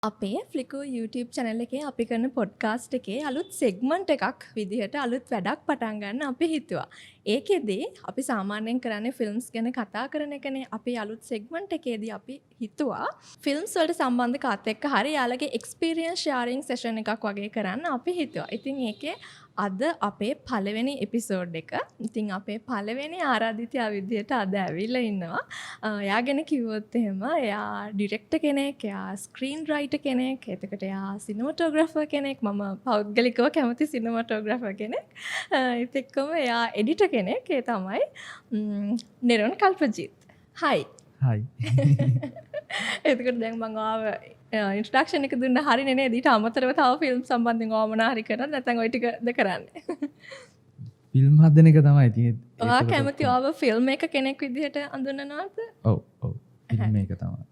අපේ ෆ්ලිකෝ YouTube channel එකේ අපි කරන පොඩ්කාස්ට් එකේ අලුත් සෙග්මන්ට් එකක් විදිහට අලුත් වැඩක් පටන් ගන්න අපි හිතුවා. ඒකෙදි අපි සාමාන්‍යයෙන් කරන්නේ ෆිල්ම්ස් ගැන කතා කරන එකනේ. අපි අලුත් සෙග්මන්ට් එකේදී අපි හිතුවා ෆිල්ම්ස් වලට සම්බන්ධ කාත් එක්ක හරි යාළගේ එක්ස්පීරියන්ස් ෂෙයාරින් සෙෂන් එකක් වගේ කරන්න අපි හිතුවා. ඉතින් ඒකේ අද අපේ පළවෙනි එපිසෝඩ් එක. ඉතින් අපේ පළවෙනි ආරාධිතයා විදිහට අද ඇවිල්ලා ඉන්නවා. එයා ගැන කිව්වොත් එහෙම එයා ඩිරෙක්ටර් කෙනෙක්, එයා ස්ක්‍රීන් රයිටර් කෙනෙක්, එතකොට එයා සිනමටෝග්‍රැෆර් කෙනෙක්, මම පෞද්ගලිකව කැමති සිනමටෝග්‍රැෆර් කෙනෙක්. ඒත් එක්කම එයා එඩිටර් කෙනෙක්. ඒ තමයි නිරෝන් කල්පජිත්. හයි. හයි. එතකොට දැන් මම ආව ඉන්ට්‍රොඩක්ෂන් එක දුන්න හරිනේ නේද? ඊට අමතරව තව ෆිල්ම් සම්බන්ධයෙන් ඕවා මොනවා හරි කරනවද නැත්නම් ওই ටිකද කරන්නේ? ෆිල්ම් හදන එක තමයි තියෙන්නේ. ඔයා කැමති ආව ෆිල්ම් එක කෙනෙක් විදිහට අඳුනනවද? ඔව් ඔව්. ෆිල්ම් එක තමයි.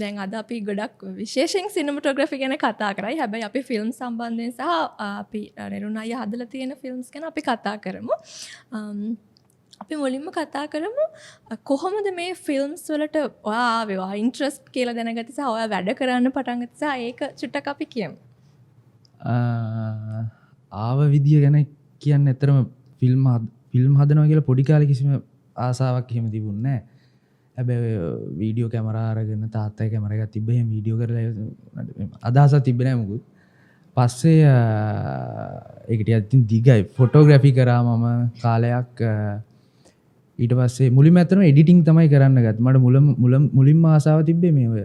දැන් අද අපි ගොඩක් විශේෂයෙන් සිනමටෝග්‍රැෆි ගැන කතා කරයි. හැබැයි අපි ෆිල්ම් සම්බන්ධයෙන් සහ අපි නිරුන් අයියා හදලා තියෙන ෆිල්ම්ස් ගැන අපි කතා කරමු. අපි මුලින්ම කතා කරමු කොහොමද මේ ෆිල්ම්ස් වලට ඔයා ආවේ? ඔයා ඉන්ට්‍රස්ට් කියලා දැනගත්තේ සහ ඔයා වැඩ කරන්න පටන් ගත්තේ සහ ඒක චුට්ටක් අපි කියමු. ආව විදිය ගැන කියන්න ඇතරම ෆිල්ම් හදනවා කියලා පොඩි කාලේ කිසිම ආසාවක් එහෙම තිබුණේ නැහැ. හැබැයි වීඩියෝ කැමරා අරගෙන තාත්තයි කැමරා එකක් තිබ්බ එහෙම වීඩියෝ කරලා අදහසක් තිබ්බේ නැහැ මොකුත්. පස්සේ ඒක ටිකක් දිගයි. ෆොටෝග්‍රැෆි කරා මම කාලයක්. ඊට පස්සේ මුලින්ම ඇත්තටම එඩිටිං තමයි කරන්න ගත්තේ. මට මුලින්ම ආසාව තිබ්බේ මේ ඔය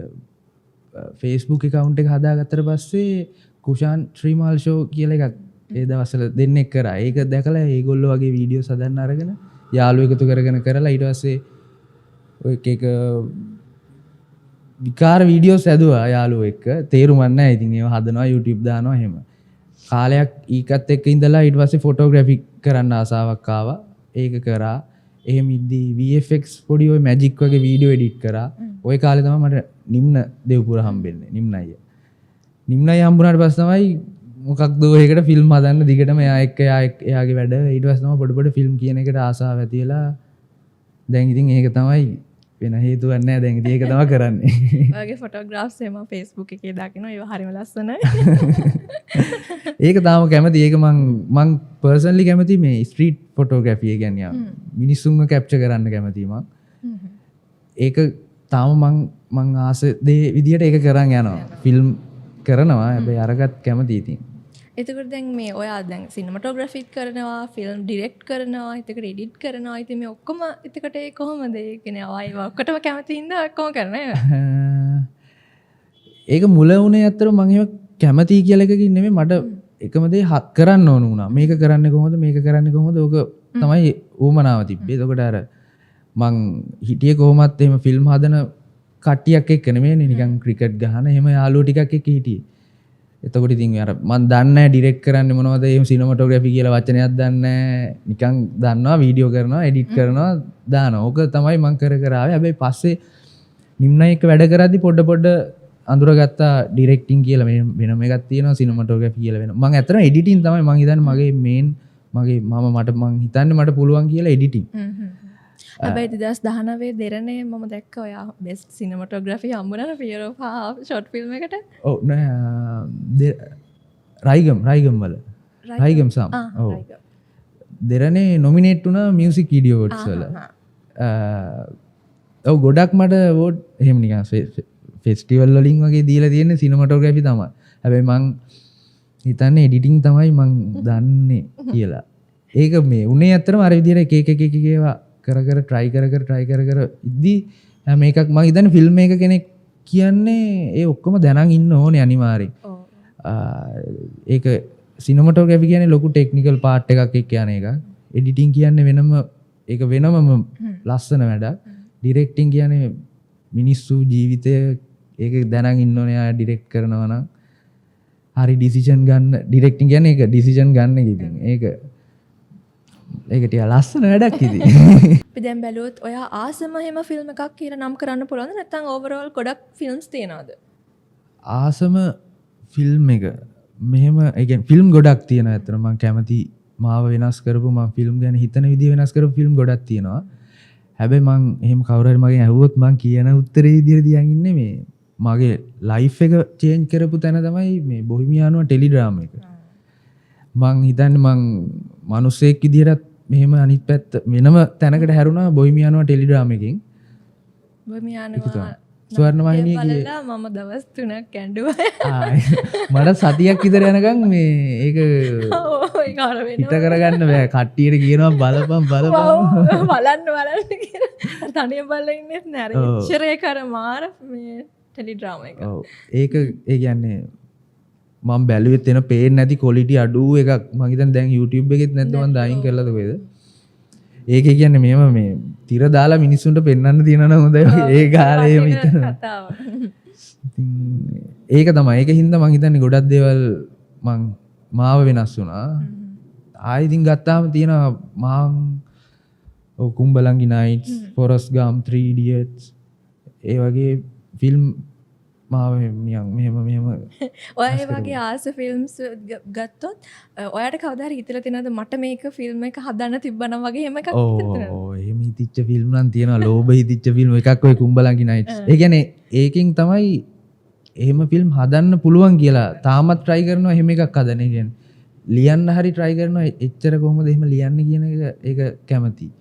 Facebook account එක හදාගත්තට පස්සේ කුෂාන් ශ්‍රීමාල් ෂෝ කියලා එකක් ඒ දවස්වල දෙන්නෙක් කරා. ඒක දැකලා ඒගොල්ලෝ වගේ වීඩියෝස් හදන්න අරගෙන යාළුවෝ එකතු කරගෙන කරලා ඊට පස්සේ ඔය එක විකාර වීඩියෝස් ඇදුවා යාළුවෝ එක්ක. තේරුමක් නැහැ. ඉතින් ඒවා හදනවා YouTube දානවා එහෙම. කාලයක් ඊකත් එක්ක ඉඳලා ඊට පස්සේ ෆොටෝග්‍රැෆි කරන්න ආසාවක් ආවා. ඒක කරා. එහෙම ඉද්දී VFX පොඩි ඔය මැජික් වගේ වීඩියෝ එඩිට් කරා. ওই කාලේ තමයි මට නිම්න දෙව්පුර හම්බෙන්නේ. නිම්න අයියා. නිම්න අයියා හම්බුනාට පස්සේ තමයි මොකක්ද ඔයකට ෆිල්ම් හදන්න දිගටම එයා එක්ක එයාගේ වැඩ ඊට පස්සේ තමයි පොඩි පොඩි ෆිල්ම් කියන එකට ආසාව ඇති වෙලා දැන් ඉතින් ඒක තමයි වෙන හේතුවක් නැහැ දැන් ඉතින් ඒක තමයි කරන්නේ. ඔයගේ ෆොටෝග්‍රාෆ්ස් එම Facebook එකේ දකින්න ඒවා හරිම ලස්සනයි. ඒක තාම කැමති. ඒක මං පර්සනලි කැමති මේ ස්ට්‍රීට් ෆොටෝග්‍රැෆි එක කියන්නේ මිනිස්සුන්ව කැප්චර් කරන්න කැමති මං. ඒක තාම මං ආස දේ විදියට ඒක කරන් යනවා. ෆිල්ම් කරනවා හැබැයි අරගත් කැමති ඉතින්. එතකොට දැන් මේ ඔයා දැන් සිනමටෝග්‍රැෆිත් කරනවා, ෆිල්ම් ඩිරෙක්ට් කරනවා, එතකොට එඩිට් කරනවා. ඉතින් මේ ඔක්කොම එතකොට ඒ කොහොමද? ඒ කියන්නේ ඔයා ඒවා ඔක්කොටම කැමති හින්දා ඔක්කොම කරන්නේ නේද? ඒක මුල වුණේ ඇත්තට මං එහෙම කැමති කියලා එකකින් නෙමෙයි මට එකම දේ කරන්න ඕන වුණා. මේක කරන්නේ කොහොමද? මේක කරන්නේ කොහොමද? ඕක තමයි ඌමනාව තිබ්බේ. එතකොට අර මං හිටියේ කොහොමත් එහෙම ෆිල්ම් හදන කට්ටියක් එක්ක නෙමෙයිනේ නිකන් ක්‍රිකට් ගහන එහෙම යාළුවෝ ටිකක් එක්ක හිටියේ. එතකොට ඉතින් අර මන් දන්නේ නැහැ ඩිරෙක්ට් කරන්නේ මොනවද එහෙම සිනමටෝග්‍රැෆි කියලා වචනයක් දන්නේ නැහැ. නිකන් දන්නවා වීඩියෝ කරනවා එඩිට් කරනවා දානවා. ඕක තමයි මං කර ආවේ. හැබැයි පස්සේ නිම්න එක වැඩ කරද්දි පොඩ අඳුරගත්තා ඩිරෙක්ටිං කියලා වෙනම එකක් තියෙනවා සිනමටෝග්‍රැෆි කියලා වෙනවා. මං ඇත්තටම එඩිටින් තමයි මං හිතන්නේ මගේ මේන් මං හිතන්නේ මට පුළුවන් කියලා එඩිටින්. හැබැයි 2019 දෙරණේ මම දැක්කා ඔයා බෙස්ට් සිනමටෝග්‍රැෆි හම්බුණා fear of half shot film එකට. ඔව් නෑ රයිගම් වල රයිගම් සම්. ඔව් දෙරණේ නොමිනේට් වුණා මියුසික් වීඩියෝ අවුඩ්ස් වල. ඔව් ගොඩක් මට අවෝඩ් එහෙම නිකන් ෆෙස්ටිවල් වලින් වගේ දීලා තියෙන්නේ සිනමටෝග්‍රැෆි තමයි. හැබැයි මං හිතන්නේ එඩිටිං තමයි මං දන්නේ කියලා. ඒක මේ උනේ ඇත්තටම අර විදියට එක ඒවා කර try කර ඉද්දි මේකක් මම හිතන්නේ ෆිල්ම් එක කෙනෙක් කියන්නේ ඒ ඔක්කොම දැනන් ඉන්න ඕනේ අනිවාර්යෙන්. ඒක සිනමටෝග්‍රැෆි කියන්නේ ලොකු ටෙක්නිකල් පාර්ට් එකක් එක්ක යන එකක්. එඩිටිං කියන්නේ වෙනම ලස්සන වැඩක්. ඩිරෙක්ටිං කියන්නේ මිනිස්සු ජීවිතය ඒක දැනන් ඉන්න ඕනේ ආය ඩිරෙක්ට් කරනවා නම් හරි ඩිසිෂන් ගන්න. ඩිරෙක්ටිං කියන්නේ ඒක ඩිසිෂන් ගන්න එක ඉතින් ඒක ටික ලස්සන වැඩක් ඉතින්. අපි දැන් බැලුවොත් ඔයා ආසම හැම ෆිල්ම් එකක් කියලා නම් කරන්න පුළුවන්ද නැත්නම් ඕවරෝල් ගොඩක් ෆිල්ම්ස් තියෙනවද? ආසම ෆිල්ම් එක මෙහෙම ඒ කියන්නේ ෆිල්ම් ගොඩක් තියෙනවා ඇත්තට. මම කැමති මාව වෙනස් කරපු මම ෆිල්ම් ගැන හිතන විදිය වෙනස් කරපු ෆිල්ම් ගොඩක් තියෙනවා. හැබැයි මං එහෙම කවුරු හරි මගෙන් ඇහුවොත් මං කියන උත්තරේ විදියට තියන් ඉන්නේ මේ මගේ ලයිෆ් එක චේන්ජ් කරපු තැන තමයි මේ බොහිමියානුව ටෙලිඩ්‍රාම එක. මං හිතන්නේ මං මිනිස්සෙක් විදිහට මෙහෙම අනිත් පැත්ත වෙනම තැනකට හැරුණා බොහිමියානුව ටෙලිඩ්‍රාම එකකින්. බොහිමියානවා ස්වර්ණවාහිනිය ගියේ. බලලා මම දවස් 3ක් ඇඬුවා. මට සතියක් විතර යනකම් මේ ඒක ඒක අර වෙනවා. හිත කරගන්න බෑ. කට්ටියට කියනවා බලපන් බලන්න කියලා. තනියම බලලා ඉන්නෙත් නෑ. අර ඉච්චරේ කර මාර මේ ටෙලිඩ්‍රාම එක. ඔව්. ඒක ඒ කියන්නේ මම බැලුවෙත් එන පේන්නේ නැති ක්වොලිටි අඩු එකක්. මම හිතන්නේ දැන් YouTube එකෙත් නැද්ද මම දායින් කරලාද කොහෙද? ඒක කියන්නේ මෙහෙම මේ තිර දාලා මිනිස්සුන්ට පෙන්වන්න තියෙනවා නම් හොඳයි. ඒ කාලේ මෙතන කතාව. ඒක තමයි. ඒක හින්දා මම හිතන්නේ ගොඩක් දේවල් මාව වෙනස් වුණා. ආයෙ ඉතින් ගත්තාම තියෙනවා මම කුම්බලංගි නයිට්ස්, ෆොරස්ට් ගම්, 3 ඉඩියට්ස් ඒ වගේ ෆිල්ම් මාව මෙහෙම ඔය වගේ ආස ෆිල්ම්ස් ගත්තොත් ඔයාට කවදා හරි හිතලා තියෙනවද මට මේක ෆිල්ම් එක හදන්න තිබ්බනම් වගේ එහෙම එකක් හිතෙනවද? එහෙම හිතිච්ච ෆිල්ම් නම් තියෙනවා. ලෝභ හිතිච්ච ෆිල්ම් එකක් ඔය කුම්බලංගි නයිට්ස්. ඒ කියන්නේ ඒකෙන් තමයි එහෙම ෆිල්ම් හදන්න පුළුවන් කියලා තාමත් try කරනවා එහෙම එකක් හදන්න. ඒ කියන්නේ ලියන්න හරි try කරනවා. එච්චර කොහොමද එහෙම ලියන්නේ කියන එක ඒක කැමති.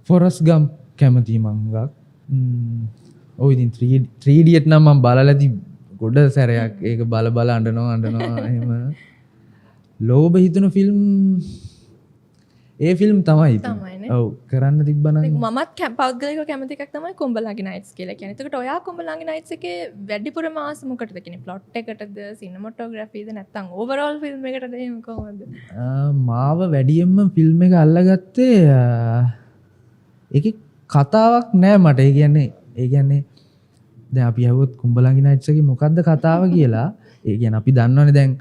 ෆොරස්ට් ගම් කැමති මංගක්. ඔය ඉතින් 3 ඉඩියට් නම් මම බලලාදී ගොඩ සැරයක් ඒක බල අඬනවා එහෙම ලෝභ හිතුන ෆිල්ම් ඒ ෆිල්ම් තමයි ඉතින්. ඔව් කරන්න තිබ්බනම් මමත් පෞද්ගලිකව කැමති එකක් තමයි කුම්බලංගි නයිට්ස් කියලා කියන්නේ. එතකොට ඔයා කුම්බලංගි නයිට්ස් එකේ වැඩිපුරම ආස මොකටද කියන්නේ? ප්ලොට් එකටද, සිනමැටෝග්‍රැෆිද නැත්නම් ඕවරෝල් ෆිල්ම් එකටද එහෙම කොහොමද? මාව වැඩියෙන්ම ෆිල්ම් එක අල්ලගත්තේ ඒකේ කතාවක් නෑ මට. ඒ කියන්නේ දැන් අපි අහුවොත් කුම්බලංගි නයිට්ස් එකේ මොකද්ද කතාව කියලා. ඒ කියන්නේ අපි දන්නවනේ දැන්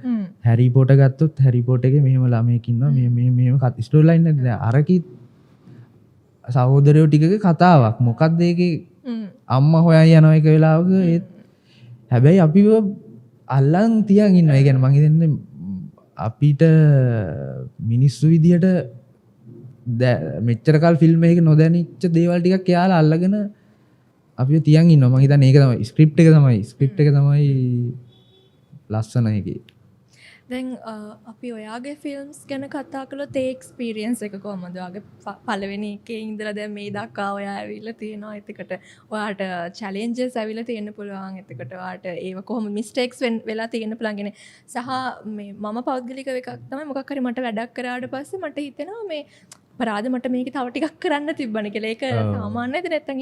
හැරි පොටර් ගත්තොත් හැරි පොටර් එකේ මෙහෙම ළමයෙක් ඉන්නවා මෙහෙම ස්ටෝරි ලයින් එක දැන් අරකි සහෝදරයෝ ටිකගේ කතාවක්. මොකද්ද ඒකේ අම්මා හොයන් යන එක වෙලාවක ඒත් හැබැයි අපිව අල්ලන් තියන් ඉන්නවා. ඒ කියන්නේ මං හිතන්නේ අපිට මිනිස්සු විදියට මෙච්චර කල් ෆිල්ම් එකක නොදැනිච්ච දේවල් ටිකක් යාලා අල්ලගෙන අපි තියන් ඉන්නවා. මම හිතන්නේ ඒක තමයි ස්ක්‍රිප්ට් එක තමයි ලස්සන එකේ. දැන් අපි ඔයාගේ ෆිල්ම්ස් ගැන කතා කළොත් ඒ එක්ස්පීරියන්ස් එක කොහොමද? ඔයාගේ පළවෙනි එකේ ඉඳලා දැන් මේ දක්වා ඔයා ඇවිල්ලා තියෙනවා. එතකොට ඔයාට චැලෙන්ජස් ඇවිල්ලා තියෙන්න පුළුවන්. එතකොට ඔයාට ඒව කොහොම මිස්ටේක්ස් වෙලා තියෙන්න පුළුවන්. කියන්නේ සහ මේ මම පෞද්ගලික එකක් තමයි මොකක් හරි මට වැඩක් කරාට පස්සේ මට හිතෙනවා මේ පරාද මට මේක තව ටිකක් කරන්න තිබ්බනේ කියලා. ඒක සාමාන්‍යද නැත්නම්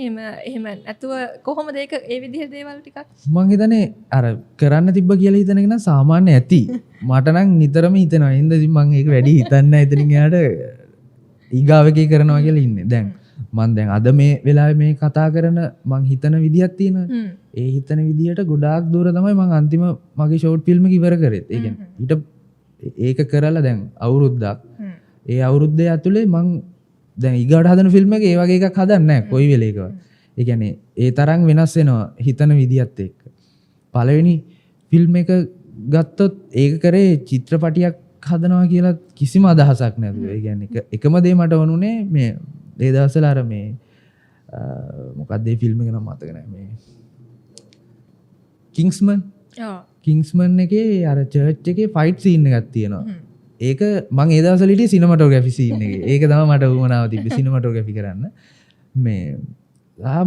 එහෙම නැතුව කොහොමද ඒක ඒ විදිහේ දේවල් ටිකක් මං හිතන්නේ අර කරන්න තිබ්බ කියලා හිතන එක නම් සාමාන්‍ය ඇති. මට නම් නිතරම හිතෙනවා. එහෙනම් ඉතින් මං ඒක වැඩි හිතන්නේ නැහැ. එතනින් එහාට ඊගාව එකේ කරනවා කියලා ඉන්නේ. දැන් මං දැන් අද මේ වෙලාවේ මේ කතා කරන මං හිතන විදියක් තියෙනවා. ඒ හිතන විදියට ගොඩාක් දුර තමයි මං අන්තිම මගේ ෂෝට් ෆිල්ම් එක ඉවර කරේ. ඒ කියන්නේ ඒක කරලා දැන් අවුරුද්දක් ඒ අවුරුද්දේ ඇතුලේ මං දැන් ඊගාට හදන ෆිල්ම් එක ඒ වගේ එකක් හදන්නේ නැහැ කොයි වෙලේකවත්. ඒ කියන්නේ ඒ තරම් වෙනස් වෙනවා හිතන විදියත් එක්ක. පළවෙනි ෆිල්ම් එක ගත්තොත් ඒක කරේ චිත්‍රපටියක් හදනවා කියලා කිසිම අදහසක් නැතුව. ඒ කියන්නේ එකම දේ මට වුණේ මේ ඒ දවස්වල අර මේ මොකක්ද ඒ ෆිල්ම් එක නම මතක නැහැ මේ කිංස්මන් එකේ අර චර්ච් එකේ ෆයිට් සීන් එකක් තියෙනවා. ඒක මං ඒ දවස්වල හිටියේ සිනමැටෝග්‍රැෆි සීන් එකේ. ඒක තමයි මට උවමනාව තිබ්බේ සිනමැටෝග්‍රැෆි කරන්න. මේ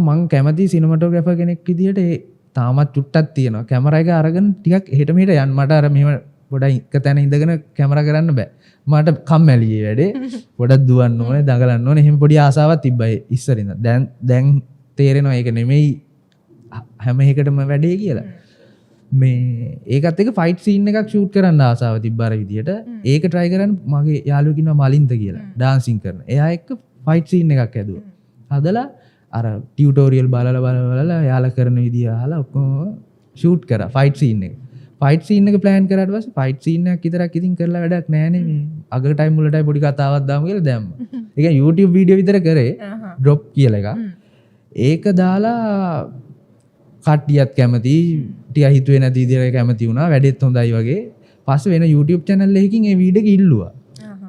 මං කැමති සිනමැටෝග්‍රැෆර් කෙනෙක් විදියට ඒ තාමත් චුට්ටක් තියෙනවා. කැමරා එක අරගෙන ටිකක් එහෙට මෙහෙට යන්න මට අර මෙහෙම පොඩක් එක තැන ඉඳගෙන කැමරා කරන්න බෑ. මට කම්මැලි ඒ වැඩේ. පොඩක් දුවන්න ඕනේ, දඟලන්න ඕනේ. එහෙම පොඩි ආසාවක් තිබ්බා ඉස්සරින්ද. දැන් තේරෙනවා ඒක නෙමෙයි හැම එකටම වැඩේ කියලා. මේ ඒකත් එක ෆයිට් සීන් එකක් ෂූට් කරන්න ආසාව තිබ්බාර විදියට. ඒක try කරන්න මගේ යාළුවෙක් ඉන්නවා මලින්ත කියලා. ඩාන්සින් කරන. එයා එක්ක ෆයිට් සීන් එකක් හැදුවා. හදලා අර ටියුටෝරියල් බලලා යාලා කරන විදිය අහලා ඔක්කොම ෂූට් කරා ෆයිට් සීන් එක. ෆයිට් සීන් එක ප්ලෑන් කරාට පස්සේ ෆයිට් සීන් එකක් විතරක් ඉතින් කරලා වැඩක් නෑනේ මේ. අගටයි මුලටයි පොඩි කතාවක් දාමු කියලා දැම්මා. ඒ කියන්නේ YouTube වීඩියෝ විතර කරේ drop කියලා එකක්. ඒක දාලා කට්ටියත් කැමති ටික හිතුවේ නැති විදිහට කැමති වුණා. වැඩෙත් හොඳයි වගේ. පස්සේ වෙන YouTube channel එකකින් ඒ වීඩියෝ එක ඉල්ලුවා.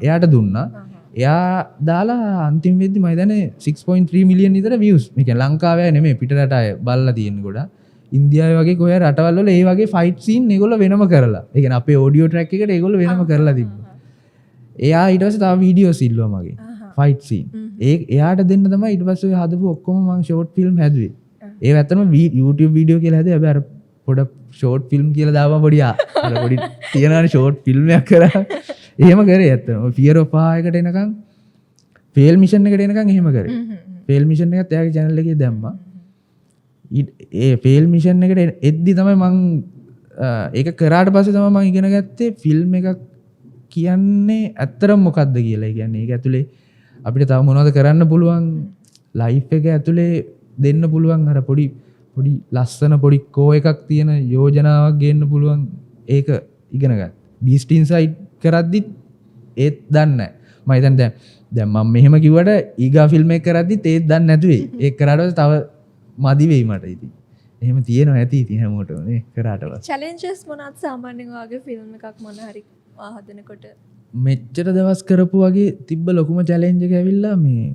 එයාට දුන්නා. එයා දාලා අන්තිම වෙද්දි මම හිතන්නේ 6.3 මිලියන් විතර views. මේක ලංකාවේ නෙමෙයි පිටරට අය බලලා තියෙන ගොඩක්. ඉන්දියාවේ වගේ කොහේ රටවල් වල ඒ වගේ ෆයිට් සීන් ඒගොල්ලෝ වෙනම කරලා. ඒ කියන්නේ අපේ ඔඩියෝ ට්‍රැක් එකට ඒගොල්ලෝ වෙනම කරලා තිබ්බා. එයා ඊට පස්සේ තව වීඩියෝස් ඉල්ලුවා මගේ. Fight scene. එයාට දෙන්න තමයි ඊට පස්සේ හදපු ඔක්කොම මම ෂෝට් ෆිල්ම් හැදුවේ. ඒ ඇත්තම YouTube වීඩියෝ කියලා හැදුවේ. හැබැයි අර පොඩ ෂෝට් ෆිල්ම් කියලා දාපුවා පොඩි පොඩි තියනවනේ ෂෝට් ෆිල්ම් එකක් කරා. එහෙම කරේ ඇත්තම. Fear of Fire එකට එනකන් ෆේල් මිෂන් එකට එනකන් එහෙම කරේ. ෆේල් මිෂන් එකත් එයාගේ channel එකේ දැම්මා. ඒ ෆේල් මිෂන් එකට එද්දි තමයි මං ඒක කරාට පස්සේ තමයි මං ඉගෙන ගත්තේ ෆිල්ම් එකක් කියන්නේ ඇත්තරම මොකක්ද කියලා. ඒ කියන්නේ ඒක ඇතුලේ අපිට තව මොනවද කරන්න පුළුවන් ලයිෆ් එක ඇතුලේ දෙන්න පුළුවන් අර පොඩි ලස්සන පොඩි කෝ එකක් තියෙන යෝජනාවක් ගේන්න පුළුවන් ඒක ඉගෙන ගන්න. බීස්ට් ඉන්සයිඩ් කරද්දිත් ඒත් දන්නේ නැහැ. මම හිතන්නේ දැන් මම මෙහෙම කිව්වට ඊගා ෆිල්ම් එක කරද්දිත් ඒත් දන්නේ නැතුවේ. ඒක කරාට පස්සේ තව මදි වෙයි මට ඉතින්. එහෙම තියෙනවා ඇති ඉතින් හැමෝටම නේ කරාට පස්සේ. චැලෙන්ජස් මොනවද සාමාන්‍යයෙන් ඔයාගේ ෆිල්ම් එකක් මොන හරි හදනකොට? මෙච්චර දවස් කරපු වගේ තිබ්බ ලොකුම චැලෙන්ජ් එක ඇවිල්ලා මේ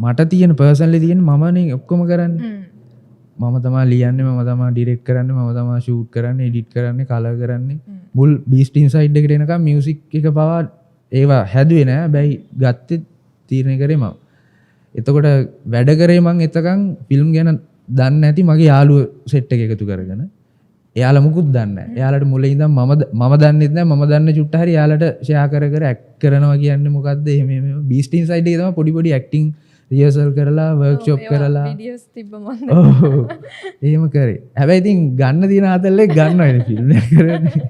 මට තියෙන පර්සනලි තියෙන මමනේ ඔක්කොම කරන්නේ. මම තමයි ලියන්නේ, මම තමයි ඩිරෙක්ට් කරන්නේ, මම තමයි ෂූට් කරන්නේ, එඩිට් කරන්නේ, කලර් කරන්නේ. මුල් බීස්ට් ඉන්සයිඩ් එකට එනකම් මියුසික් එක පවා ඒවා හැදුවේ නෑ. හැබැයි ගත්තේ තීරණය කරේ මම. එතකොට වැඩ කරේ මං එතකන් ෆිල්ම් ගැන දන්නේ නැති මගේ යාළුවෝ සෙට් එක එකතු කරගෙන. එයාලා මුකුත් දන්නේ නැහැ. එයාලට මුලින් ඉඳන් මම දන්නෙත් නැහැ. මම දන්න චුට්ට හරි එයාලට ෂෙයා කර ඇක්ට් කරනවා කියන්නේ මොකද්ද? එහෙම බීස්ට් ඉන්සයිඩ් එකේ තමයි පොඩි ඇක්ටිං රිහර්සල් කරලා වර්ක්ෂොප් කරලා වීඩියෝස් තිබ්බ මම. ඔව්. එහෙම කරේ. හැබැයි ඉතින් ගන්න තියෙන ආතල්ලේ ගන්නවා ඉතින් ෆිල්ම් එක කරන්නේ.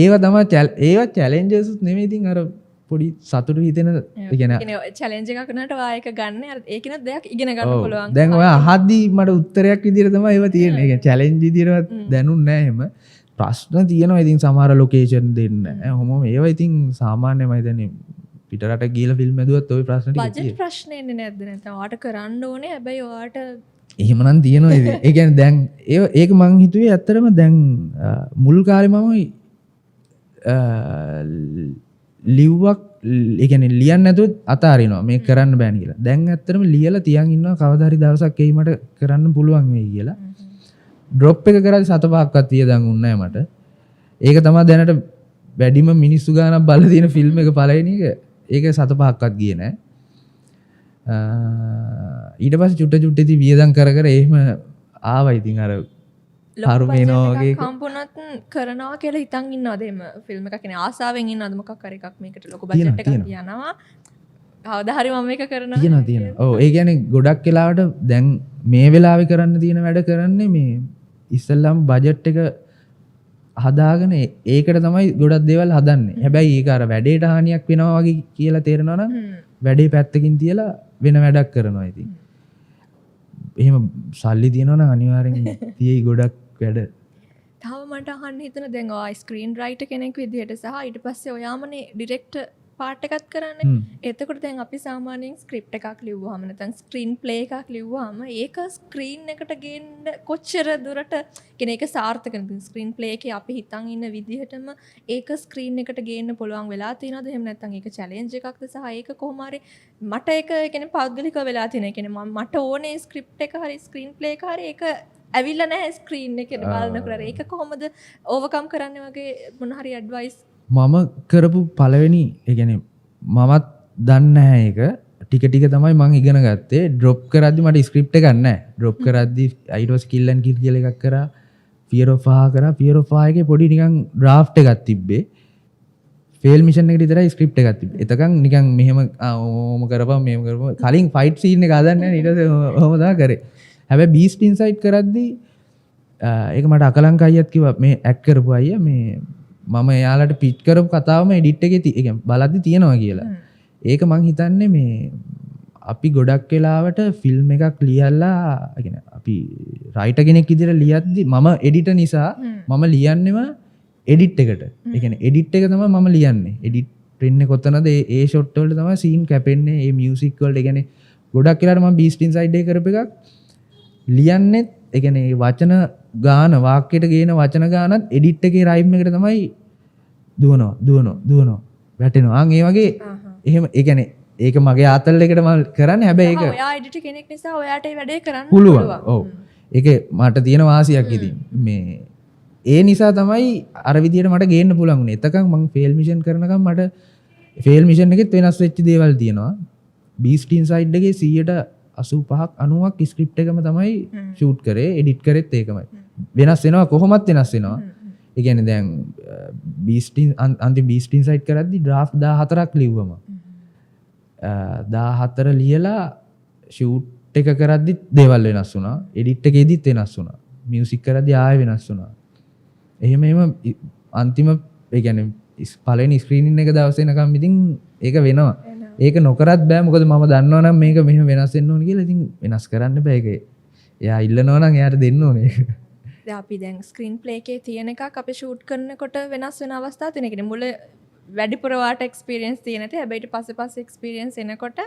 ඒවා තමයි ඒවා චැලෙන්ජස් නෙමෙයි ඉතින් අර පොඩි සතුටු හිතෙන ඒ කියන්නේ චැලෙන්ජ් එකක් කරනට වායක ගන්න අර ඒකිනුත් දෙයක් ඉගෙන ගන්න පුළුවන්. දැන් ඔය අහද්දි මට උත්තරයක් විදියට තමයි ඒවා තියෙන්නේ. ඒ කියන්නේ චැලෙන්ජ් විදියට දැනුන්නේ නැහැ එහෙම. ප්‍රශ්න තියෙනවා ඉතින් සමහර ලොකේෂන් දෙන්න. ඔහොම ඒවා ඉතින් සාමාන්‍යම හිතන්නේ පිටරට ගිහලා ෆිල්ම් හැදුවත් ওই ප්‍රශ්න ටික තියෙනවා. බජට් ප්‍රශ්න එන්නේ නැද්ද නැත්නම් ඔයාට කරන්න ඕනේ හැබැයි ඔයාට එහෙමනම් තියෙනවා ඉතින්. ඒ කියන්නේ දැන් ඒක මං හිතුවේ ඇත්තටම දැන් මුල් කාලේ මම ලිව්වක් ඒ කියන්නේ ලියන්න නැතුව අතාරිනවා මේක කරන්න බෑනේ කියලා. දැන් ඇත්තටම ලියලා තියන් ඉන්නවා කවදා හරි දවසක් එයි මට කරන්න පුළුවන් වෙයි කියලා. ඩ්‍රොප් එක කරද්දි 7-5ක්වත් තියදන් උන්නේ නැහැ මට. ඒක තමයි දැනට වැඩිම මිනිස්සු ගානක් බලලා තියෙන ෆිල්ම් එක පළවෙනි එක. ඒක 7-5ක්වත් ගියේ නැහැ. ඊට පස්සේ චුට්ට ඉතින් වියදම් කර එහෙම ආවා ඉතින් අර හරුමේනෝ වගේ කම්පුණත් කරනවා කියලා හිතන් ඉන්නවද එහෙම ෆිල්ම් එකක් කියන්නේ ආසාවෙන් ඉන්නවද මොකක් හරි එකක් මේකට ලොකු බජට් එකක් තියනවා කවදා හරි මම මේක කරනවා තියෙනවා ඔව් ඒ කියන්නේ ගොඩක් වෙලාවට දැන් මේ වෙලාවේ කරන්න තියෙන වැඩ කරන්නේ මේ ඉස්සෙල්ලාම බජට් එක හදාගෙන ඒකට තමයි ගොඩක් දේවල් හදන්නේ හැබැයි ඒක අර වැඩේට හානියක් වෙනවා වගේ කියලා තේරෙනවා නම් වැඩේ පැත්තකින් තියලා වෙන වැඩක් කරනවා ඉතින් එහෙම සල්ලි තියෙනවා නම් අනිවාර්යෙන් තියෙයි ගොඩක් වැඩ. තව මට අහන්න හිතෙන දැන් ඔයා ස්ක්‍රීන් රයිටර් කෙනෙක් විදිහට සහ ඊට පස්සේ ඔයාමනේ ඩිරෙක්ටර් පාර්ට් එකක් කරන්නේ. එතකොට දැන් අපි සාමාන්‍යයෙන් ස්ක්‍රිප්ට් එකක් ලිව්වහම නැත්නම් ස්ක්‍රීන් ප්ලේ එකක් ලිව්වහම ඒක ස්ක්‍රීන් එකට ගේන්න කොච්චර දුරට කියන එක සාර්ථක නැත්නම් ස්ක්‍රීන් ප්ලේ එකේ අපි හිතන් ඉන්න විදිහටම ඒක ස්ක්‍රීන් එකට ගේන්න පුළුවන් වෙලා තියෙනවද? එහෙම නැත්නම් ඒක චැලෙන්ජ් එකක්ද සහ ඒක කොහොම හරි මට ඒක කියන්නේ පෞද්ගලිකව වෙලා තියෙන. ඒ කියන්නේ මට ඕනේ ස්ක්‍රිප්ට් එක හරි ස්ක්‍රීන් ප්ලේ එක හරි ඒක ඇවිල්ලා නැහැ ස්ක්‍රීන් එකේ බලනකොට. ඒක කොහොමද ඕවර්කම් කරන්න වගේ මොන හරි ඇඩ්වයිස් මම කරපු පළවෙනි ඒ කියන්නේ මමත් දන්නේ නැහැ ඒක ටික තමයි මම ඉගෙන ගත්තේ ඩ්‍රොප් කරද්දි මට ස්ක්‍රිප්ට් එකක් නැහැ ඩ්‍රොප් කරද්දි ඊට පස්සේ කිල් ඇන්ඩ් කිල් කියලා එකක් කරා ෆියර් ඔෆ් ෆාර් කරා ෆියර් ඔෆ් ෆාර් එකේ පොඩි නිකන් ඩ්‍රාෆ්ට් එකක් තිබ්බේ ෆේල් මිෂන් එකට විතරයි ස්ක්‍රිප්ට් එකක් තිබ්බේ එතකන් නිකන් මෙහෙම ඕම කරපම් මෙහෙම කරපම් කලින් ෆයිට් සීන් එක හදන්නේ නැහැ ඊට පස්සේ ඔහොම තමයි කරේ හැබැයි බීස්ට් ඉන්සයිඩ් කරද්දි ඒක මට අකලංක අයියත් කිව්වා මේ ඇක්ට් කරපු අයියා මේ මම එයාලට පිච් කරපු කතාවම එඩිට් එකේ බලද්දි තියෙනවා කියලා. ඒක මං හිතන්නේ මේ අපි ගොඩක් වෙලාවට ෆිල්ම් එකක් ලියලා يعني අපි රයිටර් කෙනෙක් විදිහට ලියද්දි මම එඩිටර් නිසා මම ලියන්නේම එඩිට් එකට. ඒ කියන්නේ එඩිට් එක තමයි මම ලියන්නේ. එඩිට් වෙන්නේ කොතනද ඒ ෂොට් වලට තමයි සීන් කැපෙන්නේ. ඒ මියුසික් වලට ඒ කියන්නේ ගොඩක් වෙලාවට මම බීස්ට් ඉන්සයිඩ් එක කරපු එකක් ලියන්නේ ඒ කියන්නේ වචන ගාන වාක්‍යයට ගේන වචන ගානත් එඩිට් එකේ රයිම් එකට තමයි දුවනවා වැටෙනවා. ඒ වගේ එහෙම ඒ කියන්නේ ඒක මගේ ආතල් එකට මම කරන්නේ. හැබැයි ඒක ඔයා එඩිටර් කෙනෙක් නිසා ඔයාට ඒ වැඩේ කරන්න පුළුවන්. ඔව්. ඒක මට තියෙන වාසියක් ඉතින්. මේ ඒ නිසා තමයි අර විදියට මට ගේන්න පුළුවන් වුනේ. එතකන් මම ෆේල් මිෂන් කරනකම් මට ෆේල් මිෂන් එකෙත් වෙනස් වෙච්ච දේවල් තියෙනවා. බීස්ට් ඉන්සයිඩ් එකේ 85ක් 90ක් ස්ක්‍රිප්ට් එකම තමයි ෂූට් කරේ, එඩිට් කරෙත් ඒකමයි. වෙනස් වෙනවා කොහොමත් වෙනස් වෙනවා. ඒ කියන්නේ දැන් බීස්ට් අන්තිම බීස්ට් ඉන්සයිඩ් කරද්දි ඩ්‍රාෆ්ට් 14ක් ලිව්වම. 14 ලියලා ෂූට් එක කරද්දිත් දේවල් වෙනස් වුණා. එඩිට් එකේදීත් වෙනස් වුණා. මියුසික් කරද්දි ආයෙ වෙනස් වුණා. එහෙම අන්තිම ඒ කියන්නේ පළවෙනි ස්ක්‍රීනින් එක දවස් වෙනකම් ඉතින් ඒක වෙනවා. ඒක නොකරත් බෑ මොකද මම දන්නවනම් මේක මෙහෙම වෙනස් වෙන්න ඕනේ කියලා. ඉතින් වෙනස් කරන්න බෑ ඒක. එයා ඉල්ලනවා නම් එයාට දෙන්න ඕනේ. දැන් අපි දැන් ස්ක්‍රීන් ප්ලේ එකේ තියෙන එකක් අපි ෂූට් කරනකොට වෙනස් වෙන අවස්ථා තියෙන. ඒ කියන්නේ මුල වැඩිපුර වාට එක්ස්පීරියන්ස් තියෙන තේ හැබැයි ඊට පස්සේ එක්ස්පීරියන්ස් එනකොට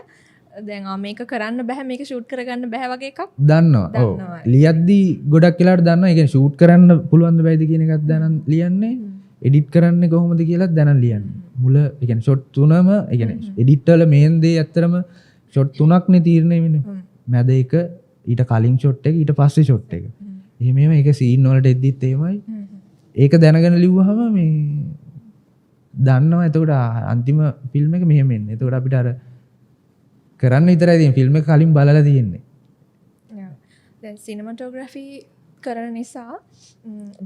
දැන් මේක කරන්න බෑ මේක ෂූට් කරගන්න බෑ වගේ එකක් දන්නවා. ඔව්. ලියද්දී ගොඩක් වෙලාවට දන්නවා. ඒ කියන්නේ ෂූට් කරන්න පුළුවන්ද බැයිද කියන එකක් දැනන් ලියන්නේ. එඩිට් කරන්නේ කොහොමද කියලා දැනන් ලියන්නේ. මුල ඒ කියන්නේ ෂොට් තුනම ඒ කියන්නේ එඩිට් වල මේන් දේ ඇත්තරම ෂොට් තුනක් නේ තීරණය වෙන්නේ. මැද එක ඊට කලින් ෂොට් එක ඊට පස්සේ ෂොට් එක. එහෙම ඒක සීන් වලට එද්දිත් එහෙමයි. ඒක දැනගෙන ලිව්වහම මේ දන්නවා. එතකොට අන්තිම ෆිල්ම් එක මෙහෙම එන්නේ. එතකොට අපිට අර කරන්න විතරයි තියෙන්නේ. ෆිල්ම් එක කලින් බලලා තියෙන්නේ. දැන් සිනමටෝග්‍රැෆි කරන නිසා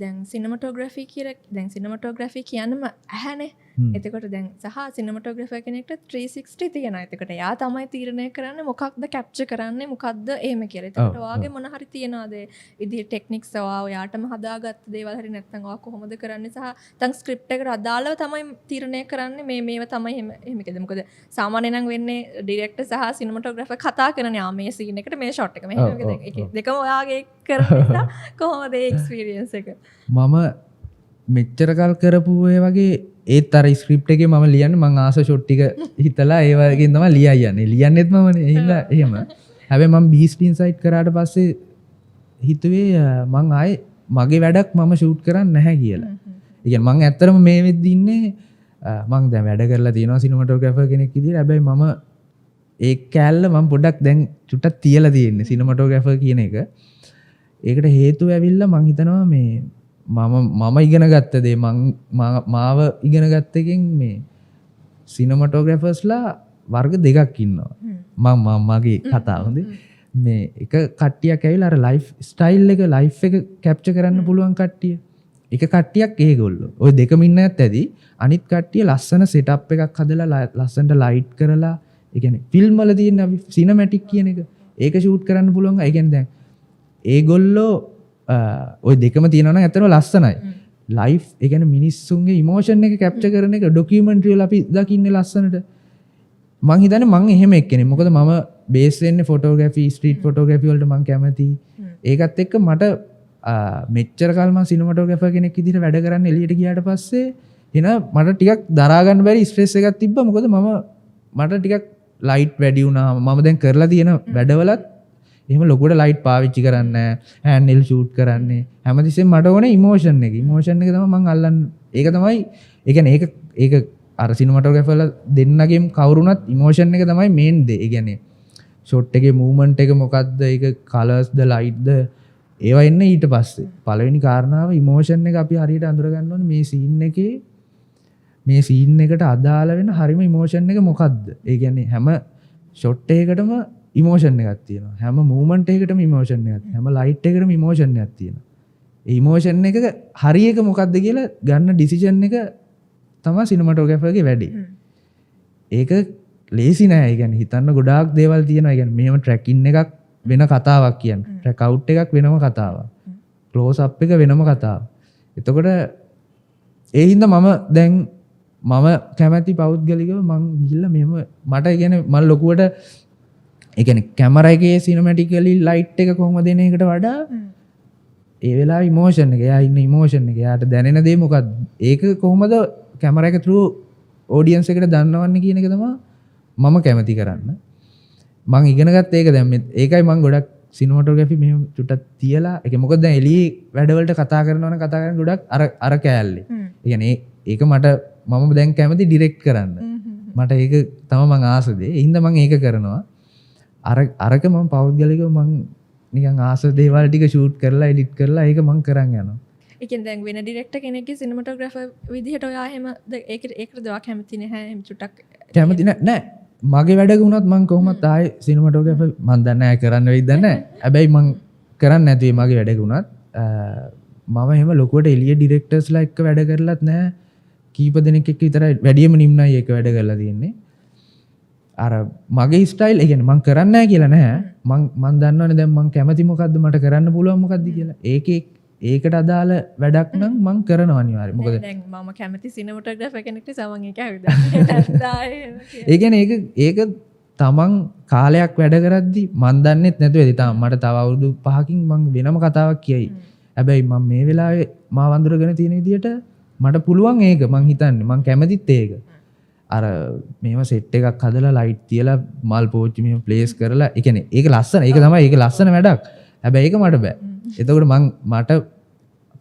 දැන් සිනමටෝග්‍රැෆි කියලා දැන් සිනමටෝග්‍රැෆි කියන්නම ඇහැනේ. එතකොට දැන් සහ සිනමටෝග්‍රැෆර් කෙනෙක්ට 360 තියෙනවා. එතකොට එයා තමයි තීරණය කරන්නේ මොකක්ද කැප්චර් කරන්නේ මොකක්ද එහෙම කියලා. එතකොට ඔයාගේ මොන හරි තියනවාද ඉදිරි ටෙක්නික්ස් ඔයාටම හදාගත්ත දේවල් හරි නැත්නම් ඔයා කොහොමද කරන්නේ සහ දැන් ස්ක්‍රිප්ට් එකට අදාළව තමයි තීරණය කරන්නේ මේව තමයි එහෙම කියද. මොකද සාමාන්‍යයෙන් නම් වෙන්නේ ඩිරෙක්ටර් සහ සිනමටෝග්‍රැෆර් කතා කරන්නේ මේ සීන් එකට මේ ෂොට් එක මෙහෙම දෙකම ඔයාගේ කරන නිසා කොහොමද ඒ එක්ස්පීරියන්ස් එක? මම මෙච්චර කල් කරපු ඒ වගේ ඒත් අර ස්ක්‍රිප්ට් එකේ මම ලියන්නේ මං ආස ෂොට් ටික හිතලා ඒ වගේ තමයි ලියයි යන්නේ. ලියන්නෙත් මමනේ. එහෙම. හැබැයි මම බීස්ට් ඉන්සයිඩ් කරාට පස්සේ හිතුවේ මං ආයේ මගේ වැඩක් මම ෂූට් කරන්නේ නැහැ කියලා. ඒ කියන්නේ මං ඇත්තටම මේ වෙද්දි ඉන්නේ මං දැන් වැඩ කරලා තියෙනවා සිනමටෝග්‍රැෆර් කෙනෙක් විදිහට. හැබැයි මම ඒ කෑල්ල මම පොඩ්ඩක් දැන් චුට්ටක් තියලා තියෙන්නේ සිනමටෝග්‍රැෆර් කියන එක. ඒකට හේතුව ඇවිල්ලා මං හිතනවා මේ මම ඉගෙන ගත්ත දේ මාව ඉගෙන ගත්ත එකෙන් මේ සිනමටෝග්‍රැෆර්ස්ලා වර්ග දෙකක් ඉන්නවා. මගේ කතාව හොඳේ. මේ එක කට්ටියක් ඇවිල්ලා අර ලයිෆ් ස්ටයිල් එක ලයිෆ් එක කැප්චර් කරන්න පුළුවන් කට්ටිය. එක කට්ටියක් ඒගොල්ලෝ. ওই දෙකම ඉන්නත් ඇති. අනිත් කට්ටිය ලස්සන සෙටප් එකක් හදලා ලස්සනට ලයිට් කරලා ඒ කියන්නේ ෆිල්ම් වල තියෙන අපි සිනමැටික් කියන එක ඒක ෂූට් කරන්න පුළුවන්. ඒ කියන්නේ දැන් ඒගොල්ලෝ ඔය දෙකම තියෙනවා නම් ඇත්තටම ලස්සනයි. ලයිෆ් ඒ කියන්නේ මිනිස්සුන්ගේ ඉමෝෂන් එක කැප්චර් කරන එක ඩොකියුමන්ටරි වල අපි දකින්නේ ලස්සනට. මං හිතන්නේ මං එහෙම එක්කෙනෙක්. මොකද මම බේස් වෙන්නේ ෆොටෝග්‍රැෆි, ස්ට්‍රීට් ෆොටෝග්‍රැෆි වලට මං කැමතියි. ඒකත් එක්ක මට මෙච්චර කල් මං සිනමටෝග්‍රැෆර් කෙනෙක් විදිහට වැඩ කරන්න එළියට ගියාට පස්සේ එන මට ටිකක් දරා ගන්න බැරි ස්ට්‍රෙස් එකක් තිබ්බා. මොකද මට ටිකක් ලයිට් වැඩි වුණා. මම දැන් කරලා තියෙන වැඩවලත් එහෙම ලොකුවට ලයිට් පාවිච්චි කරන්නේ නැහැ. හෑන්ඩල් ෂූට් කරන්නේ. හැමතිස්සෙම මට ඕනේ ඉමෝෂන් එක. ඉමෝෂන් එක තමයි මං අල්ලන්නේ. ඒක තමයි ඒ කියන්නේ ඒක අර සිනමටෝග්‍රැෆර්ලා දෙන්නගෙම කවුරුණත් ඉමෝෂන් එක තමයි මේන් දේ. ඒ කියන්නේ ෂොට් එකේ මූවමන්ට් එක මොකද්ද? ඒක කලර්ස්ද ලයිට්ද ඒවා එන්නේ ඊට පස්සේ. පළවෙනි කාරණාව ඉමෝෂන් එක අපි හරියට අඳුර ගන්න ඕනේ මේ සීන් එකේ මේ සීන් එකට අදාළ වෙන හරිම ඉමෝෂන් එක මොකද්ද? ඒ කියන්නේ හැම ෂොට් එකකටම ඉමෝෂන් එකක් තියෙනවා. හැම මූවමන්ට් එකකටම ඉමෝෂන් එකක්. හැම ලයිට් එකකටම ඉමෝෂන් එකක් තියෙනවා. ඒ ඉමෝෂන් එක හරි එක මොකද්ද කියලා ගන්න ඩිසිෂන් එක තමයි සිනමටෝග්‍රැෆර්ගේ වැඩේ. ඒක ලේසි නෑ. ඒ කියන්නේ හිතන්න ගොඩාක් දේවල් තියෙනවා. ඒ කියන්නේ මෙහෙම ට්‍රැක් ඉන් එකක් වෙන කතාවක් කියන්නේ. ට්‍රැක් අවුට් එකක් වෙනම කතාවක්. ක්ලෝස් අප් එක වෙනම කතාවක්. එතකොට ඒ හින්දා මම දැන් මම කැමැති පෞද්ගලිකව මං ගිහිල්ලා මෙහෙම මට කියන්නේ මම ලොකුවට ඒ කියන්නේ කැමරා එකේ සිනමැටිකලි ලයිට් එක කොහොමද දෙන එකට වඩා ඒ වෙලාවේ ඉමෝෂන් එක එයා ඉන්න ඉමෝෂන් එක එයාට දැනෙන දේ මොකක්ද ඒක කොහොමද කැමරා එක through ඔඩියන්ස් එකට දන්නවන්නේ කියන එක තමයි මම කැමති කරන්න. මං ඉගෙන ගත්ත ඒක දැන් ඒකයි මං ගොඩක් සිනමටෝග්‍රැෆි මෙහෙම චුට්ටක් තියලා ඒක මොකද දැන් එළියේ වැඩවලට කතා කරනවා නම් කතා කරන ගොඩක් අර කෑල්ලේ. ඒ කියන්නේ ඒක මට මම දැන් කැමති ඩිරෙක්ට් කරන්න. මට ඒක තමයි මං ආස දේ. ඒ හින්දා මං ඒක කරනවා. අරක මම පෞද්ගලිකව මං නිකන් ආස දේවල් ටික ෂූට් කරලා එඩිට් කරලා ඒක මං කරන් යනවා. එකෙන් දැන් වෙන ඩිරෙක්ටර් කෙනෙක්ගේ සිනමටෝග්‍රැෆර් විදිහට ඔයා එහෙම ඒකට දවා කැමති නැහැ එහෙම චුට්ටක් කැමති නෑ. මගේ වැඩක වුණත් මං කොහොමත් ආයේ සිනමටෝග්‍රැෆර් මං දන්නේ නැහැ කරන්න වෙයිද නැහැ. හැබැයි මං කරන්නේ නැති මගේ වැඩක වුණත් මම එහෙම ලොකුවට එළිය ඩිරෙක්ටර්ස්ලා එක්ක වැඩ කරලත් නැහැ. කීප දෙනෙක් එක්ක විතරයි වැඩියම නිම්නයි ඒක වැඩ කරලා තියෙන්නේ. අර මගේ ස්ටයිල් ඒ කියන්නේ මං කරන්නේ නැහැ කියලා නැහැ. මං දන්නවනේ දැන් මං කැමති මොකද්ද මට කරන්න පුළුවන් මොකද්ද කියලා. ඒකට අදාළ වැඩක් නම් මං කරනවා අනිවාර්යයෙන්. මොකද දැන් මම කැමති සිනමටෝග්‍රැෆර් කෙනෙක්ට සමන් එක ඇවිදා. ඒ කියන්නේ ඒක තමන් කාලයක් වැඩ කරද්දි මන් දන්නෙත් නැතුව ඇති. තාම මට තව අවුරුදු 5කින් මං වෙනම කතාවක් කියයි. හැබැයි මම මේ වෙලාවේ මාව අඳුරගෙන තියෙන විදියට මට පුළුවන් ඒක මං හිතන්නේ මං කැමතිත් ඒක. අර මේව සෙට් එකක් හදලා ලයිට් තියලා මල් පෝච්චි මෙහෙම ප්ලේස් කරලා ඒ කියන්නේ ඒක ලස්සන. ඒක තමයි ඒක ලස්සන වැඩක්. හැබැයි ඒක මට බෑ. එතකොට මට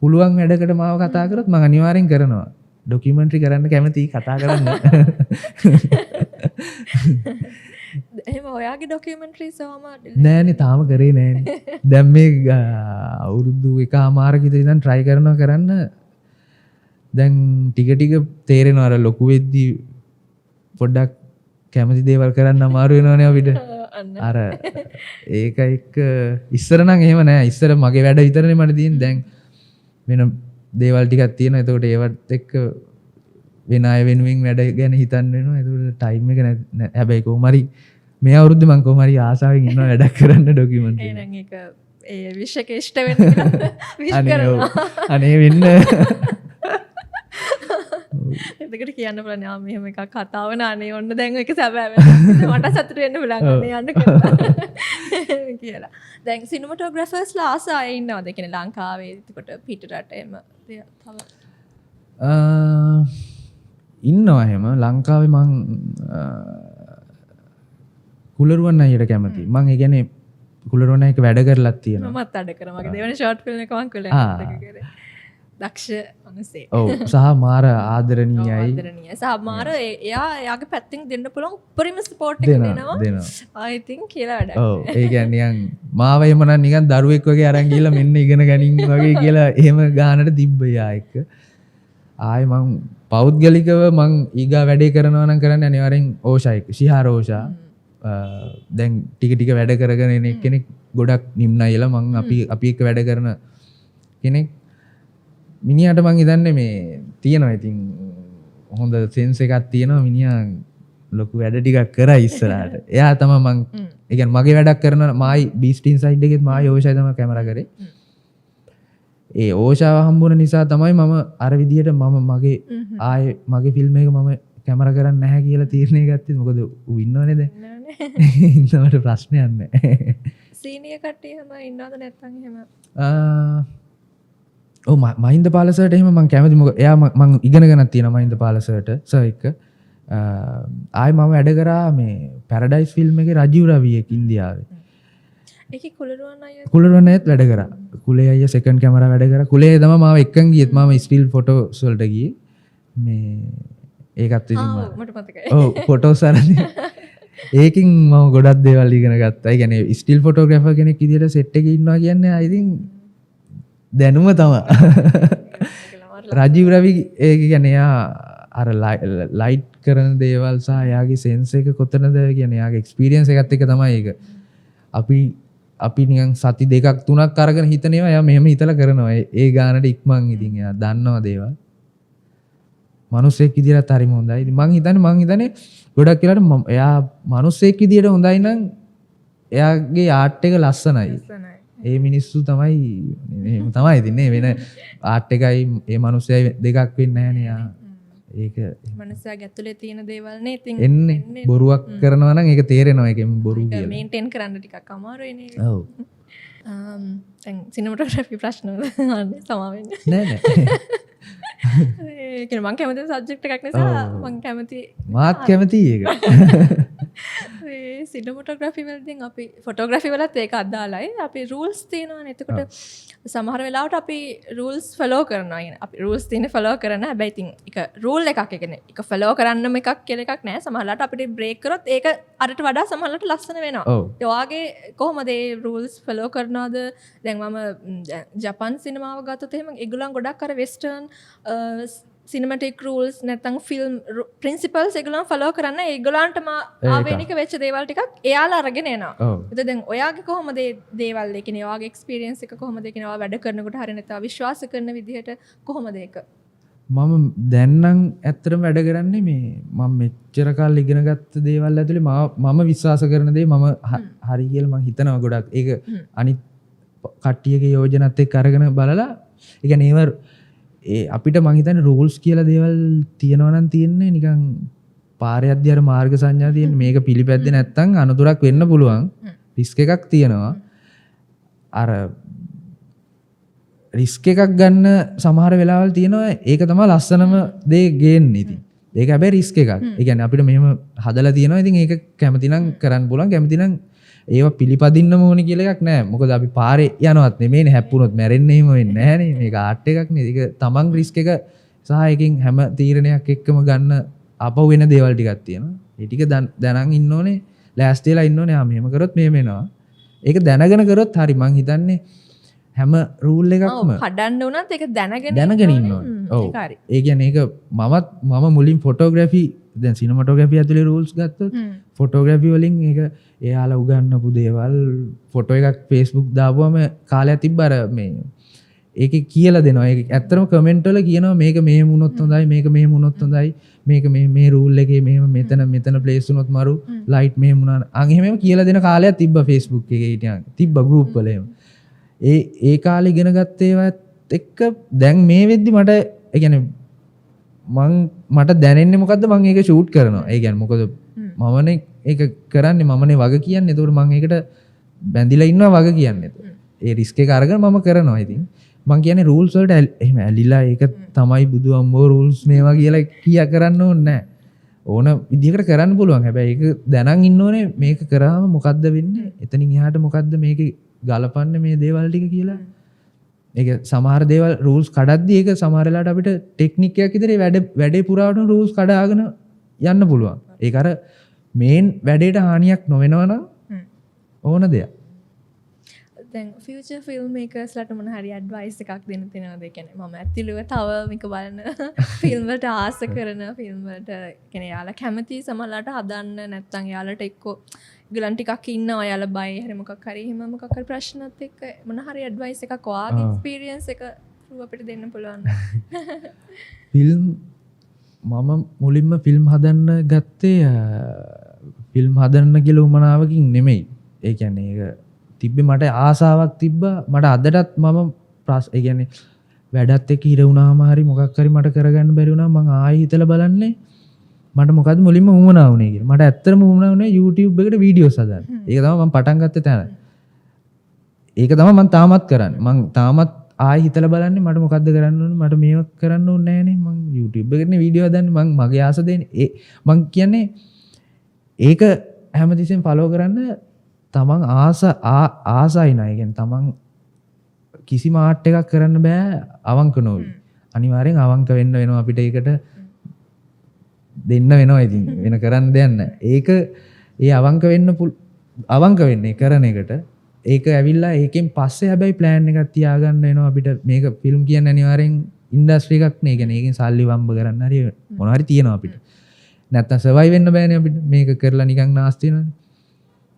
පුළුවන් වැඩකට මාව කතා කරොත් මං අනිවාර්යෙන් කරනවා. ඩොකියුමන්ටරි කරන්න කැමතියි කතා කරන්න. එහෙම ඔයාගේ ඩොකියුමන්ටරිස් ඔයාම නෑනේ තාම කරේ නෑනේ. දැන් මේ අවුරුදු 1.5 ඉඳන් try කරනවා කරන්න. දැන් ටික තේරෙනවා අර ලොකු වෙද්දි පොඩ්ඩක් කැමති දේවල් කරන්න අමාරු වෙනවනේ අපිට. අර ඒක එක්ක ඉස්සර නම් එහෙම නෑ. ඉස්සර මගේ වැඩ විතරනේ මට තියෙන්නේ. දැන් වෙන දේවල් ටිකක් තියෙනවා. එතකොට ඒවත් එක්ක වෙන අය වෙනුවෙන් වැඩ ගැන හිතන්න වෙනවා. එතකොට ටයිම් එක නැහැ. හැබැයි කොහොම හරි මේ අවුරුද්දේ මම කොහොම හරි ආසාවෙන් ඉන්නවා වැඩක් කරන්න ඩොකියුමන්ටරි. එහෙනම් ඒක ඒ විශ්ක ඉෂ්ට වෙන්න විශ් කරනවා. අනේ වෙන්න. එතකොට කියන්න පුළුවන් ආ මෙහෙම එකක් කතාව නානේ ඔන්න දැන් ඒක සැබෑ වෙනවා. මට සතුට වෙන්න පුළුවන් අනේ යන්න කියලා. දැන් සිනමටෝග්‍රැෆර්ස්ලා ආස අය ඉන්නවද? ඒ කියන්නේ ලංකාවේ එතකොට පිටරට එහෙම තව ඉන්නවා එහෙම. ලංකාවේ මං කුලරුවන් අයියට කැමතියි. මං ඒ කියන්නේ කුලරුවන් අයික වැඩ කරලත් තියෙනවා. මමත් වැඩ කරා. මගේ දෙවෙනි ෂෝට් ෆිල්ම් එක මං කුලරුවන් කරේ. දක්ෂ මිනිස්සේ. ඔව් සහ මාර ආදරණීයයි. ආදරණීයයි. සහ මාර එයාගේ පැත්තෙන් දෙන්න පුළුවන් උපරිම සපෝට් එක දෙනවා. I think කියලා වැඩක්. ඔව් ඒ කියන්නේ නිකන් මාව එහෙම නම් නිකන් දරුවෙක් වගේ අරන් ගිහලා මෙන්න ඉගෙන ගනින් වගේ කියලා එහෙම ගානට තිබ්බයා එක්ක. ආයේ මං පෞද්ගලිකව මං ඊගා වැඩේ කරනවා නම් කරන්නේ අනිවාර්යෙන් ඕෂා එක්ක. ශිහාර ඕෂා. දැන් ටික වැඩ කරගෙන එන කෙනෙක් ගොඩක් නිම්නයිලා මං අපි එක්ක වැඩ කරන කෙනෙක්. මිනිහට මං හිතන්නේ මේ තියෙනවා ඉතින් හොඳ සෙන්ස් එකක් තියෙනවා. මිනිහා ලොකු වැඩ ටිකක් කරා ඉස්සරහට. එයා තමයි මං ඒ කියන්නේ මගේ වැඩක් කරන මායි බීස්ට් ඉන්සයිඩ් එකෙත් මායි ඕෂායි තමයි කැමරා කරේ. ඒ ඕෂාව හම්බුන නිසා තමයි මම අර විදියට මම මගේ ආයේ මගේ ෆිල්ම් එක මම කැමරා කරන්නේ නැහැ කියලා තීරණය ගත්තේ. මොකද ඌ ඉන්නවනේ දැන්. ඉන්නවට ප්‍රශ්නයක් නැහැ. සීනියර් කට්ටිය හැම ඉන්නවද නැත්නම් එහෙම? ඔව් මහින්ද පාලසර්ට එහෙම මම කැමති. මොකද එයා මම ඉගෙනගෙනක් තියෙනවා මහින්ද පාලසර්ට සර් එක්ක. ආයේ මම වැඩ කරා මේ පැරඩයිස් ෆිල්ම් එකේ රජීව් රවි එක්ක ඉන්දියාවේ. ඒකේ කුලරුවන් අය කුලරුවන් අයත් වැඩ කරා. කුලේ අයියා සෙකන්ඩ් කැමරා වැඩ කරා. කුලේ තමයි මාව එක්කන් ගියෙත් මම ස්ටිල් ෆොටෝස් වලට ගියේ. මේ ඒකත් ඉතින් මට මතකයි. ඔව් ෆොටෝස් අරන් ඒකින් මම ගොඩක් දේවල් ඉගෙන ගත්තා. ඒ කියන්නේ ස්ටිල් ෆොටෝග්‍රැෆර් කෙනෙක් විදියට සෙට් එකේ ඉන්නවා කියන්නේ I think දැනුම තමයි. රජීව් රවි ඒ කියන්නේ එයා අර ලයිට් කරන දේවල් සහ එයාගේ සෙන්ස් එක කොතනද කියන්නේ එයාගේ එක්ස්පීරියන්ස් එකත් එක්ක තමයි ඒක. අපි නිකන් සති 2ක් 3ක් අරගෙන හිතනවා එයා මෙහෙම හිතලා කරනවා. ඒ ගානට ඉක්මන් ඉතින් එයා දන්නවා දේවල්. මිනිස්සෙක් විදියට හරිම හොඳයි. ඉතින් මං හිතන්නේ ගොඩක් කියලාට එයා මිනිස්සෙක් විදියට හොඳයි නම් එයාගේ ආර්ට් එක ලස්සනයි. ඒ මිනිස්සු තමයි එහෙම තමයි ඉතින් නේ වෙන ආර්ට් එකයි ඒ මිනිස්සයයි දෙකක් වෙන්නේ නැහැ නේ යා. ඒක මනසාගේ ඇතුලේ තියෙන දේවල් නේ ඉතින් එන්නේ බොරුවක් කරනවා නම් ඒක තේරෙනවා ඒකෙන් බොරු කියලා. මේන්ටේන් කරන්න ටිකක් අමාරුයි නේ. ඔව්. දැන් සිනමටෝග්‍රැෆි ප්‍රශ්න අහන්නේ සමා වෙන්න. නෑ නෑ. ඒක මම කැමති සබ්ජෙක්ට් එකක් නිසා මම කැමති මාත් කැමතියි ඒක. සිනමටෝග්‍රෆි වලදී අපි ෆොටෝග්‍රෆි වලත් ඒක අදාළයි. අපි රූල්ස් තියෙනවානේ. එතකොට සමහර වෙලාවට අපි රූල්ස් ෆලෝ කරනවා. අපි රූල්ස් තියෙන ෆලෝ කරන හැබැයි ඉතින් එක රූල් එකක් කියන්නේ එක ෆලෝ කරන්නම එකක් කියලා එකක් නෑ. සමහරලාට අපිට බ්‍රේක් කරොත් ඒක අරට වඩා සමහරලාට ලස්සන වෙනවා. ඒ වාගේ කොහොමද මේ රූල්ස් ෆලෝ කරනවද? දැන් මම ජපන් සිනමාව ගත්තොත් එහෙම ඒගොල්ලන් ගොඩක් අර වෙස්ටර්න් සිනමටික් රූල්ස් නැත්නම් ෆිල්ම් ප්‍රින්සිපල්ස් ඒගොල්ලන් ෆලෝ කරන්න ඒගොල්ලන්ටම ආවේනික වෙච්ච දේවල් ටිකක් එයාලා අරගෙන එනවා. ඒත් දැන් ඔයාගේ කොහොමද මේ දේවල් ඒ කියන්නේ ඔයාගේ එක්ස්පීරියන්ස් එක කොහොමද ඒ කියන්නේ ඔයා වැඩ කරනකොට හරිය නැත්නම් විශ්වාස කරන විදිහට කොහොමද ඒක? මම දැන් නම් ඇත්තටම වැඩ කරන්නේ මේ මම මෙච්චර කාලෙ ඉගෙන ගත්ත දේවල් ඇතුලේ මම විශ්වාස කරන දේ මම හරි කියලා මම හිතනවා ගොඩක්. ඒක අනිත් කට්ටියගේ යෝජනත් එක්ක අරගෙන බලලා ඒ කියන්නේ අපිට මං හිතන්නේ රූල්ස් කියලා දේවල් තියෙනවා නම් තියෙන්නේ නිකන් පාරේ යද්දී අර මාර්ග සංඥා තියෙන මේක පිළිපැද්දේ නැත්නම් අනතුරක් වෙන්න පුළුවන් රිස්ක් එකක් තියෙනවා අර රිස්ක් එකක් ගන්න සමහර වෙලාවල් තියෙනවා ඒක තමයි ලස්සනම දේ ගේන්නේ ඉතින් ඒක හැබැයි රිස්ක් එකක් ඒ කියන්නේ අපිට මෙහෙම හදලා තියෙනවා ඉතින් ඒක කැමති නම් කරන්න පුළුවන් කැමති නම් ඒව පිළිපදින්න ඕනේ කියලා එකක් නැහැ. මොකද අපි පාරේ යනවත් නෙමෙයිනේ හැප්පුණොත් මැරෙන්නේ එහෙම වෙන්නේ නැහනේ. මේක ආර්ට් එකක් නේ. ඒක තමන් රිස්ක් එක සහ එකකින් හැම තීරණයක් එක්කම ගන්න අපව වෙන දේවල් ටිකක් තියෙනවා. ඒ ටික දැනන් ඉන්න ඕනේ. ලෑස්ති වෙලා ඉන්න ඕනේ. මෙහෙම කරොත් මෙහෙම වෙනවා. ඒක දැනගෙන කරොත් හරි මං හිතන්නේ හැම රූල් එකක්ම කඩන්න උනත් ඒක දැනගෙන ඉන්න ඕනේ. ඔව්. ඒ කියන්නේ ඒක මම මුලින් ෆොටෝග්‍රැෆි දැන් සිනමටෝග්‍රැෆි ඇතුලේ රූල්ස් ගත්තොත් ෆොටෝග්‍රැෆි වලින් ඒක එයාලා උගන්වපු දේවල් ෆොටෝ එකක් Facebook දාපුවම කාලයක් තිබ්බ අර මේ ඒකේ කියලා දෙනවා. ඒක ඇත්තටම කමෙන්ට් වල කියනවා මේක මෙහෙම වුණොත් හොඳයි මේක මෙහෙම වුණොත් හොඳයි මේක මේ රූල් එකේ මෙහෙම මෙතන ප්ලේස් වුණොත් මරු ලයිට් මෙහෙම වුණා. අන් එහෙමම කියලා දෙන කාලයක් තිබ්බ Facebook එකේ හිටියන්. තිබ්බ ගෲප් වල එහෙම. ඒ කාලේ ඉගෙන ගත්ත ඒවත් එක්ක දැන් මේ වෙද්දි මට ඒ කියන්නේ මට දැනෙන්නේ මොකද්ද මම ඒක ෂූට් කරනවා. ඒ කියන්නේ මොකද මමනේ ඒක කරන්නේ මමනේ වග කියන්නේ. ඒතකොට මම ඒකට බැඳිලා ඉන්නවා වග කියන්නේ. ඒ රිස්ක් එක අරගෙන මම කරනවා. ඉතින් මම කියන්නේ රූල්ස් වලට එහෙම ඇලිලා ඒක තමයි බුදු අම්මෝ රූල්ස් මේවා කියලා කියා කරන්න ඕනේ නැහැ. ඕන විදිහකට කරන්න පුළුවන්. හැබැයි ඒක දැනන් ඉන්න ඕනේ මේක කරාම මොකද්ද වෙන්නේ? එතනින් එහාට මොකද්ද මේකේ ගලපන්නේ මේ දේවල් ටික කියලා. ඒක සමහර දේවල් රූල්ස් කඩද්දී ඒක සමහර වෙලාවට අපිට ටෙක්නික් එකක් විතරේ වැඩේ පුරාවටම රූල්ස් කඩාගෙන යන්න පුළුවන්. ඒක අර මේන් වැඩේට හානියක් නොවෙනවා නම් ඕන දෙයක්. දැන් ෆියුචර් ෆිල්ම් මේකර්ස්ලාට මොන හරි ඇඩ්වයිස් එකක් දෙන්න තියෙනවද? ඒ කියන්නේ මම ඇතුළේ තව මේක බලන ෆිල්ම් වලට ආස කරන ෆිල්ම් වලට කියන්නේ යාලා කැමති සමහරලාට හදන්න නැත්නම් යාලට එක්කෝ ගලන් ටිකක් ඉන්නවා යාලා බය හරි මොකක් හරි එහෙම මොකක් හරි ප්‍රශ්නත් එක්ක මොන හරි ඇඩ්වයිස් එකක් ඔයාගේ එක්ස්පීරියන්ස් එක අපිට දෙන්න පුළුවන්. ෆිල්ම් මම මුලින්ම ෆිල්ම් හදන්න ගත්තේ ෆිල්ම් හදන්න කියලා උමනාවකින් නෙමෙයි. ඒ කියන්නේ ඒක තිබ්බේ මට ආසාවක් තිබ්බා. මට අදටත් මම ඒ කියන්නේ වැඩත් එක්ක ඉර වුණාම හරි මොකක් හරි මට කරගන්න බැරි වුණාම මම ආයෙ හිතලා බලන්නේ මට මොකද්ද මුලින්ම උමනාව වුණේ කියලා. මට ඇත්තටම උමනාව වුණේ YouTube එකට වීඩියෝස් හදන්න. ඒක තමයි මම පටන් ගත්තේ තැන. ඒක තමයි මම තාමත් කරන්නේ. මම තාමත් ආයෙ හිතලා බලන්නේ මට මොකද්ද කරන්න ඕනේ මට මේක කරන්න ඕනේ නැහනේ. මම YouTube එකේ වීඩියෝ හදන්නේ මම මගේ ආස දෙන්නේ. මම කියන්නේ ඒක හැමතිස්සෙම ෆලෝ කරන්න තමන් ආසයි නෑ. කියන්නේ තමන් කිසිම ආර්ට් එකක් කරන්න බෑ අවංක නොවි. අනිවාර්යෙන් අවංක වෙන්න වෙනවා අපිට ඒකට දෙන්න වෙනවා. ඉතින් වෙන කරන්න දෙයක් නෑ. ඒක ඒ අවංක වෙන්නේ කරන එකට ඒක ඇවිල්ලා ඒකෙන් පස්සේ හැබැයි ප්ලෑන් එකක් තියාගන්න වෙනවා අපිට. මේක ෆිල්ම් කියන්නේ අනිවාර්යෙන් ඉන්ඩස්ට්‍රි එකක් නේ. කියන්නේ ඒකෙන් සල්ලි වම්බ කරන්න හරි මොනවා හරි තියෙනවා අපිට. නැත්තම් සර්වයිව් වෙන්න බෑනේ අපිට. මේක කරලා නිකන් නාස්ති වෙනවනේ.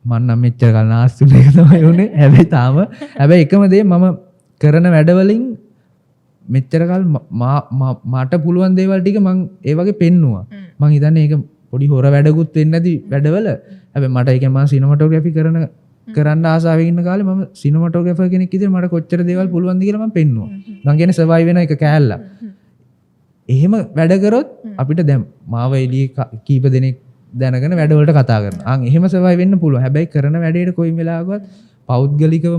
මම නම් මෙච්චර කල් නාස්ති වෙන එක තමයි උනේ. හැබැයි එකම දේ මම කරන වැඩවලින් මෙච්චර කල් මට පුළුවන් දේවල් ටික මම ඒ වගේ පෙන්නුවා. මම හිතන්නේ ඒක පොඩි හොර වැඩකුත් වෙන්නේ නැති වැඩවල. හැබැයි මට ඒ කියන්නේ මම සිනමටෝග්‍රැෆි කරන්න ආසාවෙන් ඉන්න කාලේ මම සිනමටෝග්‍රැෆර් කෙනෙක් විදිහට මට කොච්චර දේවල් පුළුවන්ද කියලා මම පෙන්නුවා. මම කියන්නේ සර්වයිව් වෙන එක කෑල්ලක්. එහෙම වැඩ කරොත් අපිට දැන් මාව එළියේ කීප දෙනෙක් දැනගෙන වැඩවලට කතා කරනවා. අන් එහෙම සර්වයිව් වෙන්න පුළුවන්. හැබැයි කරන වැඩේට කොයි වෙලාවකවත් පෞද්ගලිකව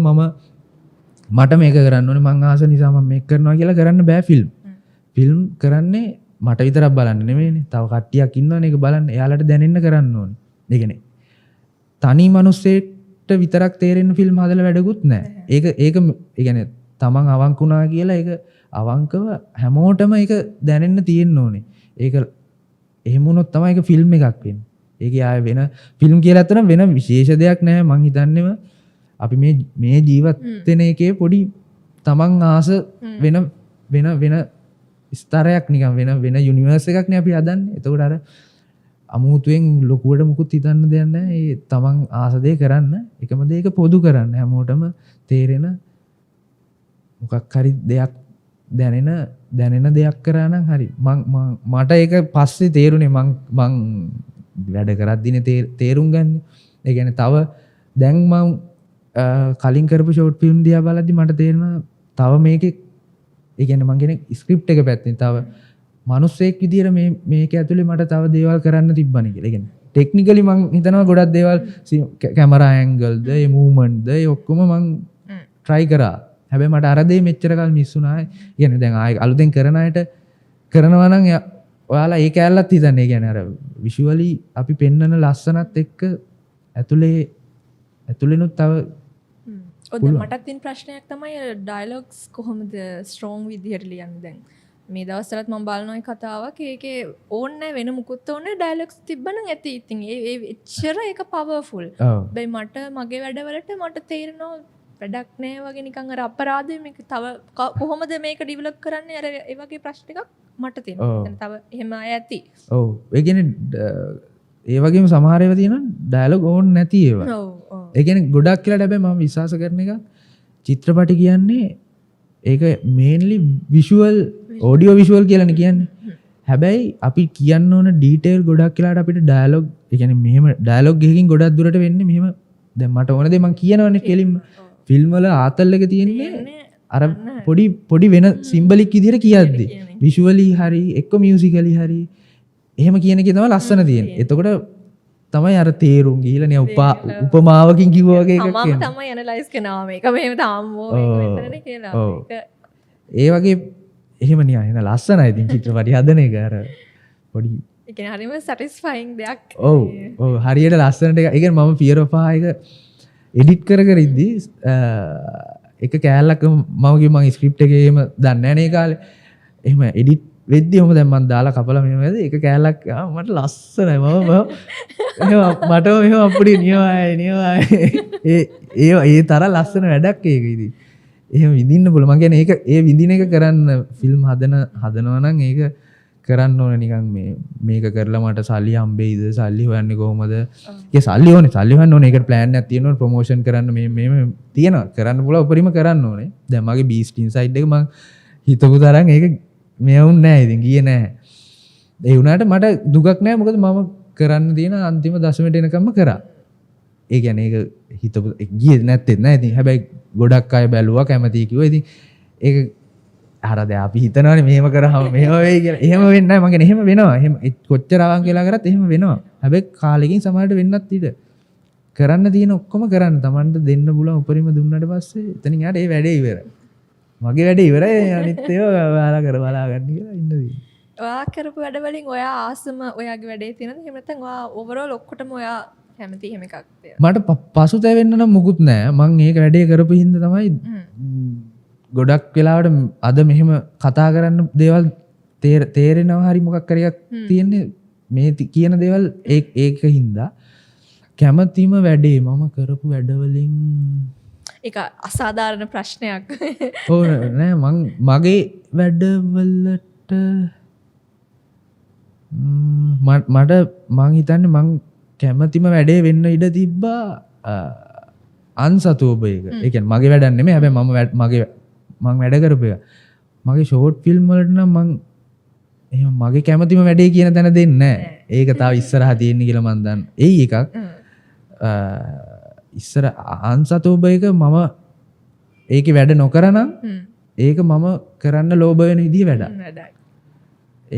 මට මේක කරන්න ඕනේ මං ආස නිසා මම මේක කරනවා කියලා කරන්න බෑ ෆිල්ම්. ෆිල්ම් කරන්නේ මට විතරක් බලන්න නෙමෙයිනේ. තව කට්ටියක් ඉන්නවනේ ඒක බලන්න. එයාලට දැනෙන්න කරන්න ඕනේ. ඒ කියන්නේ තනි මනුස්සයෙක්ට විතරක් තේරෙන ෆිල්ම් හදලා වැඩකුත් නැහැ. ඒක ඒ කියන්නේ තමන් අවංකුණා කියලා ඒක අවංකව හැමෝටම ඒක දැනෙන්න තියෙන්න ඕනේ. ඒක එහෙම වුණොත් තමයි ඒක ෆිල්ම් එකක් වෙන්නේ. ඒක ආය වෙන ෆිල්ම් කියලා අතන වෙන විශේෂ දෙයක් නැහැ. මං හිතන්නේම අපි මේ ජීවත් වෙන එකේ පොඩි තමන් ආස වෙන ස්තරයක් නිකන් වෙන යුනිවර්ස් එකක් නේ අපි හදන්නේ. එතකොට අර අමුතුවෙන් ලොකුවට මුකුත් හිතන්න දෙයක් නැහැ. ඒ තමන් ආස දේ කරන්න, එකම දේ ඒක පොදු කරන්න. හැමෝටම තේරෙන මොකක් හරි දෙයක් දැනෙන දෙයක් කරා නම් හරි. මට ඒක පස්සේ තේරුනේ මං වැඩ කරද්දිනේ තේරුම් ගන්න. ඒ කියන්නේ තව දැන් මං කලින් කරපු ෂෝට් ෆිල්ම් දිහා බලද්දි මට තේරෙනවා තව මේකේ ඒ කියන්නේ මං කියන්නේ ස්ක්‍රිප්ට් එක පැත්තෙන් තව මිනිස්සෙක් විදියට මේක ඇතුලේ මට තව දේවල් කරන්න තිබ්බනේ කියලා. ඒ කියන්නේ ටෙක්නිකලි මං හිතනවා ගොඩක් දේවල් කැමරා ඇන්ගල්ද ඒ මූවමන්ට්ද ඒ ඔක්කොම මං try කරා. හැබැයි මට අර දේ මෙච්චර කල් මිස් වුණා. ඒ කියන්නේ දැන් ආයෙ අලුතෙන් කරන අයට කරනවා නම් ඔයාලා ඒ කැලලත් හිතන්නේ. ඒ කියන්නේ අර විෂුවලි අපි පෙන්නන ලස්සනත් එක්ක ඇතුලේනුත් තව මටත් තින් ප්‍රශ්නයක් තමයි ඩයලොග්ස් කොහොමද ස්ට්‍රෝං විදිහට ලියන්නේ. දැන් මේ දවස්වලත් මම බලනවා කතාවක් ඒකේ ඕන්නේ වෙන මුකුත් ඕනේ ඩයලොග්ස් තිබ්බනම් ඇති. ඉතින් ඒ එච්චර ඒක පවර්ෆුල්. බයි මට මගේ වැඩවලට මට තේරෙනවා වැඩක් නෑ වගේ නිකන් අර අපරාධය මේක තව කොහොමද මේක ඩිවෙලොප් කරන්නේ අර ඒ වගේ ප්‍රශ්න එකක් මට තියෙනවා. දැන් තව එහෙම අය ඇති. ඔව්. ඒ කියන්නේ ඒ වගේම සමහර ඒවා තියෙනවා ඩයලොග් ඕන් නැති ඒවා. ඔව් ඔව්. ඒ කියන්නේ ගොඩක් කියලා හැබැයි මම විශ්වාස කරන එක චිත්‍රපටි කියන්නේ ඒක මේන්ලි විෂුවල් ඔඩියෝ විෂුවල් කියලානේ කියන්නේ. හැබැයි අපි කියන්න ඕන ඩීටේල් ගොඩක් කියලාට අපිට ඩයලොග් ඒ කියන්නේ මෙහෙම ඩයලොග් එකකින් ගොඩක් දුරට වෙන්නේ මෙහෙම දැන් මට ඕන දේ මම කියනවනේ කෙලින්ම ෆිල්ම් වල ආතල් එක තියෙන්නේ අර පොඩි වෙන සිම්බලික් විදිහට කියද්දි විෂුවලි හරි එක්ක මියුසිකලි හරි එහෙම කියන එකේ තමයි ලස්සන තියෙන්නේ. එතකොට තමයි අර තේරුම් ගිහිලා නේ උපමාවකින් කිව්වා වගේ එකක් කියන්නේ. මම තමයි ඇනලයිස් කරනවා මේක මෙහෙම තාම්මෝ මේක මෙතනනේ කියලා. ඒ වගේ එහෙම නිකන් එන ලස්සනයි ඉතින් චිත්‍රපටි හදන එක අර පොඩි ඒ කියන්නේ හරිම සැටිස්ෆයිං දෙයක්. ඔව් හරියට ලස්සනට ඒ කියන්නේ මම ෆියර් ඔෆ් එක එඩිට් කර ඉද්දි එක කෑල්ලක් මම ස්ක්‍රිප්ට් එකේ එහෙම දන්නේ නැහැ නේ කාලේ. එහෙම එඩිට් වෙද්දි ඔහම දැන් මම දාලා කපලා මෙහෙම වෙද්දි එක කෑල්ලක් මට ලස්සනයි මට මෙහෙම අපුඩි නියමයි ඒ තරම් ලස්සන වැඩක් ඒක ඉතින්. එහෙම විඳින්න පුළුවන්. මම කියන්නේ ඒක ඒ විඳින එක කරන්න ෆිල්ම් හදනවා නම් ඒක කරන්න ඕනේ නිකන් මේක කරලා මට සල්ලි හම්බෙයිද සල්ලි හොයන්නේ කොහොමද? ඒ සල්ලි ඕනේ සල්ලි හොයන්න ඕනේ. ඒකට ප්ලෑන් එකක් තියෙනවා ප්‍රොමෝෂන් කරන්න මේ තියෙනවා. කරන්න පුළුවන් උපරිම කරන්න ඕනේ. දැන් මගේ බීස්ට් ඉන්සයිඩ් එක මම හිතපු තරම් ඒක මෙවුන් නෑ ඉතින් ගියේ නෑ. ඒ වුණාට මට දුකක් නෑ මොකද මම කරන්න තියෙන අන්තිම දශමයට එනකම්ම කරා. ඒ කියන්නේ ඒක හිතපු ගියේ නැත්තේ නෑ ඉතින්. හැබැයි ගොඩක් අය බැලුවා කැමතියි කිව්වා. ඉතින් ඒක අර දැන් අපි හිතනවානේ මෙහෙම කරාම මෙහෙම වෙයි කියලා. එහෙම වෙන්නේ නැහැ. මං කියන්නේ එහෙම වෙනවා. එහෙම කොච්චර අවංක වෙලා කරත් එහෙම වෙනවා. හැබැයි කාලෙකින් සමහරට වෙන්නත් ඉඩ. කරන්න තියෙන ඔක්කොම කරන්න. Tamanට දෙන්න පුළුවන් උපරිම දුන්නාට පස්සේ එතනින් යාට ඒ වැඩේ ඉවරයි. මගේ වැඩේ ඉවරයි. අනිත් ඒවා ඔයාලා බලා ගන්න කියලා ඉන්න තියෙනවා. ඔයා කරපු වැඩ වලින් ඔයා ආසම ඔයාගේ වැඩේ තියෙනද? එහෙම නැත්නම් ඔයා ඕවරෝල් ඔක්කොටම ඔයා කැමති එහෙම එකක් තියෙනවා. මට පසුතැවෙන්න නම් මුකුත් නැහැ. මං ඒක වැඩේ කරපු හින්දා තමයි ගොඩක් වෙලාවට අද මෙහෙම කතා කරන්න දේවල් තේරෙනවා හරි මොකක් හරි එකක් තියෙන්නේ මේ කියන දේවල් ඒක හින්දා කැමැතිම වැඩේ මම කරපු වැඩවලින් ඒක අසාධාරණ ප්‍රශ්නයක්. ඔව් නෑ මගේ වැඩවලට මට මං හිතන්නේ මං කැමැතිම වැඩේ වෙන්න ඉඩ තිබ්බා අන්සතුවබ එක. ඒ කියන්නේ මගේ වැඩක් නෙමෙයි. හැබැයි මං වැඩ කරපු එක. මගේ ෂෝට් ෆිල්ම් වලට නම් මං එහෙම මගේ කැමැතිම වැඩේ කියන තැන දෙන්නේ නැහැ. ඒක තව ඉස්සරහා තියෙන්නේ කියලා මං දන්නවා. එයි එකක්. ඉස්සර අන්සතුවබ එක මම ඒකේ වැඩ නොකරනම් ඒක මම කරන්න ලෝභ වෙන විදිහ වැඩක්.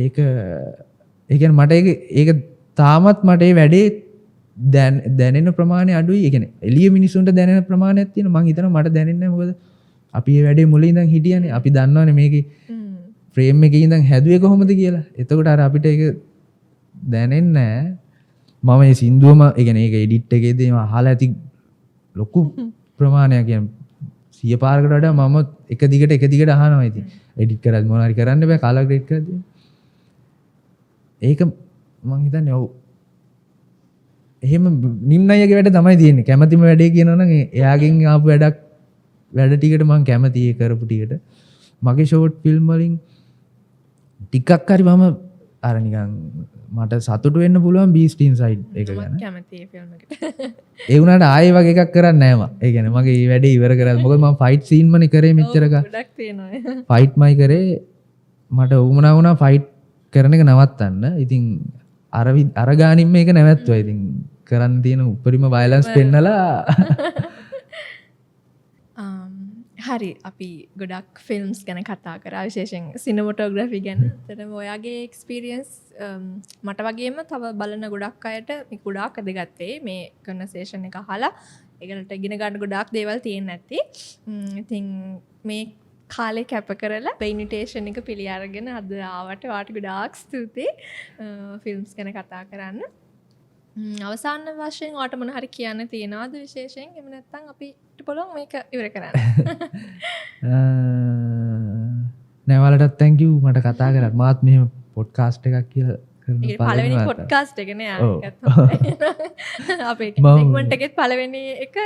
ඒක ඒ කියන්නේ මට ඒක තාමත් මට ඒ වැඩේ දැනෙන ප්‍රමාණය අඩුයි. ඒ කියන්නේ එළිය මිනිසුන්ට දැනෙන ප්‍රමාණයක් තියෙනවා. මං හිතනවා මට දැනෙන්නේ නැහැ. මොකද අපි මේ වැඩේ මුලින් ඉඳන් හිටියනේ. අපි දන්නවනේ මේකේ ෆ්‍රේම් එකේ ඉඳන් හැදුවේ කොහොමද කියලා. එතකොට අර අපිට ඒක දැනෙන්නේ නැහැ. මම ඒ සින්දුවම එකන ඒක එඩිට් එකේදීම හලා ඇති ලොකු ප්‍රමාණයක් කිය 100 පාරකට වඩා මම එක දිගට අහනවා ඉතින් එඩිට් කරත් මොනවාරි කරන්න බෑ කලර් ග්‍රේඩ් කරද්දී ඒක මං හිතන්නේ ඔව් එහෙම නිම්නයගේ වැඩ තමයි තියෙන්නේ කැමැතිම වැඩේ කියනවා නම් එයාගෙන් ආපු වැඩ ටිකට මං කැමතියි කරපු ටිකට මගේ ෂෝට් ෆිල්ම් වලින් ටිකක් හරි මම අර නිකන් මට සතුටු වෙන්න පුළුවන් බීස්ට් ඉන්සයිඩ් එක ගැන කැමති ෆිල්ම් එකට ඒ වුණාට ආයෙ වගේ එකක් කරන්නේ නැහැ මම. ඒ කියන්නේ මගේ මේ වැඩේ ඉවර කරලා මොකද මම ෆයිට් සීන් මනේ කරේ මෙච්චරක. ගොඩක් තියෙනවා ෆයිට් මයි කරේ මට උවමනා වුණා ෆයිට් කරන එක නවත්තන්න. ඉතින් අර ගානින් මේක නැවැත්තුවා. ඉතින් කරන්න තියෙන උපරිම වයලන්ස් පෙන්නලා හරි අපි ගොඩක් ෆිල්ම්ස් ගැන කතා කරා විශේෂයෙන් සිනමටෝග්‍රෆි ගැන. එතන ඔයාගේ එක්ස්පීරියන්ස් මට වගේම තව බලන ගොඩක් අයට මේ ගොඩාක් අදගත් වෙයි මේ කන්වර්සේෂන් එක අහලා. ඒකට ඉගෙන ගන්න ගොඩාක් දේවල් තියෙන්න ඇති. ඉතින් මේ කාලේ කැප කරලා ඉන්විටේෂන් එක පිළි අරගෙන අද ආවට වාට ගොඩාක් ස්තුතියි ෆිල්ම්ස් ගැන කතා කරන්න. අවසාන වශයෙන් ඔයාට මොන හරි කියන්න තියනවාද විශේෂයෙන්? එහෙම නැත්නම් අපිට පුළුවන් මේක ඉවර කරන්න. නෑ ඔයාලටත් thank you මට කතා කරත් මාත් මෙහෙම පොඩ්කාස්ට් එකක් කියලා කරන පළවෙනි පොඩ්කාස්ට් එක නේ අපේ සෙග්මන්ට් එකේ පළවෙනි එක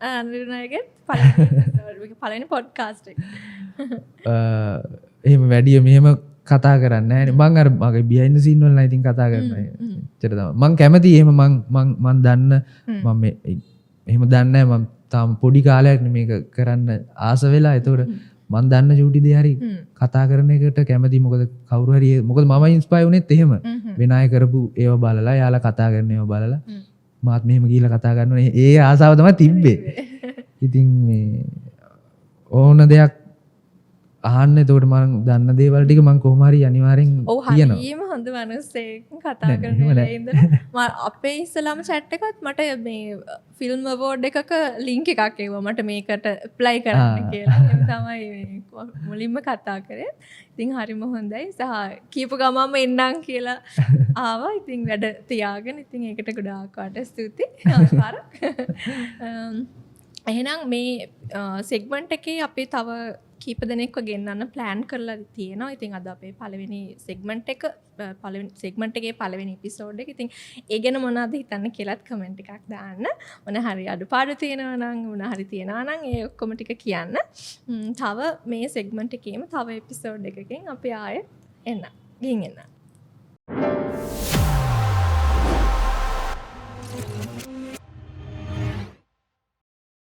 අනිරුණාගේ පළවෙනි පොඩ්කාස්ට් එක. එහෙම වැඩිය මෙහෙම කතා කරන්න නෑනේ මං අර මගේ behind the scene වල නම් ඉතින් කතා කරනවා එච්චර තමයි මං කැමති එහෙම මං දන්න මම එහෙම දන්නේ නෑ මම තාම පොඩි කාලයක් මේක කරන්න ආස වෙලා ඒතකොට මං දන්න චූටි දේ හරි කතා කරන එකට කැමති මොකද කවුරු හරි මොකද මම ඉන්ස්පයර් වුණෙත් එහෙම වෙන අය කරපු ඒවා බලලා යාලා කතා කරන ඒවා බලලා මාත් මෙහෙම ගිහලා කතා කරනවා ඒ ආසාව තමයි තිබ්බේ ඉතින් මේ ඕන දෙයක් අහන්න එතකොට මම දන්න දේවල් ටික මම කොහොම හරි අනිවාර්යෙන් කියනවා. ඔව් හරියම හොඳ මිනිස්සෙක් කතා කරන ඉඳලා අපේ ඉස්සලාම chat එකත් මට මේ ෆිල්ම් අවෝඩ් එකක ලින්ක් එකක් එවුවා මට මේකට ඇප්ලයි කරන්න කියලා. ඒක තමයි මේ මුලින්ම කතා කරේ. ඉතින් හරිම හොඳයි. සහ කීප ගමම එන්නම් කියලා ආවා. ඉතින් වැඩ තියාගෙන ඉතින් ඒකට ගොඩාක් වට ස්තුතියි. එහෙනම් මේ සෙග්මන්ට් එකේ අපි තව කීප දෙනෙක්ව ගෙන්නන්න ප්ලෑන් කරලා තියෙනවා. ඉතින් අද අපේ පළවෙනි සෙග්මන්ට් එකේ පළවෙනි එපිසෝඩ් එක. ඉතින් ඒ ගැන මොනවද හිතන්න කියලාත් කමෙන්ට් එකක් දාන්න. මොන හරි අඩුපාඩු තියෙනවා නම් මොන හරි තියෙනවා නම් ඒ ඔක්කොම ටික කියන්න. තව මේ සෙග්මන්ට් එකේම තව එපිසෝඩ් එකකින් අපි ආයෙ එන්න. ගිහින් එන්න.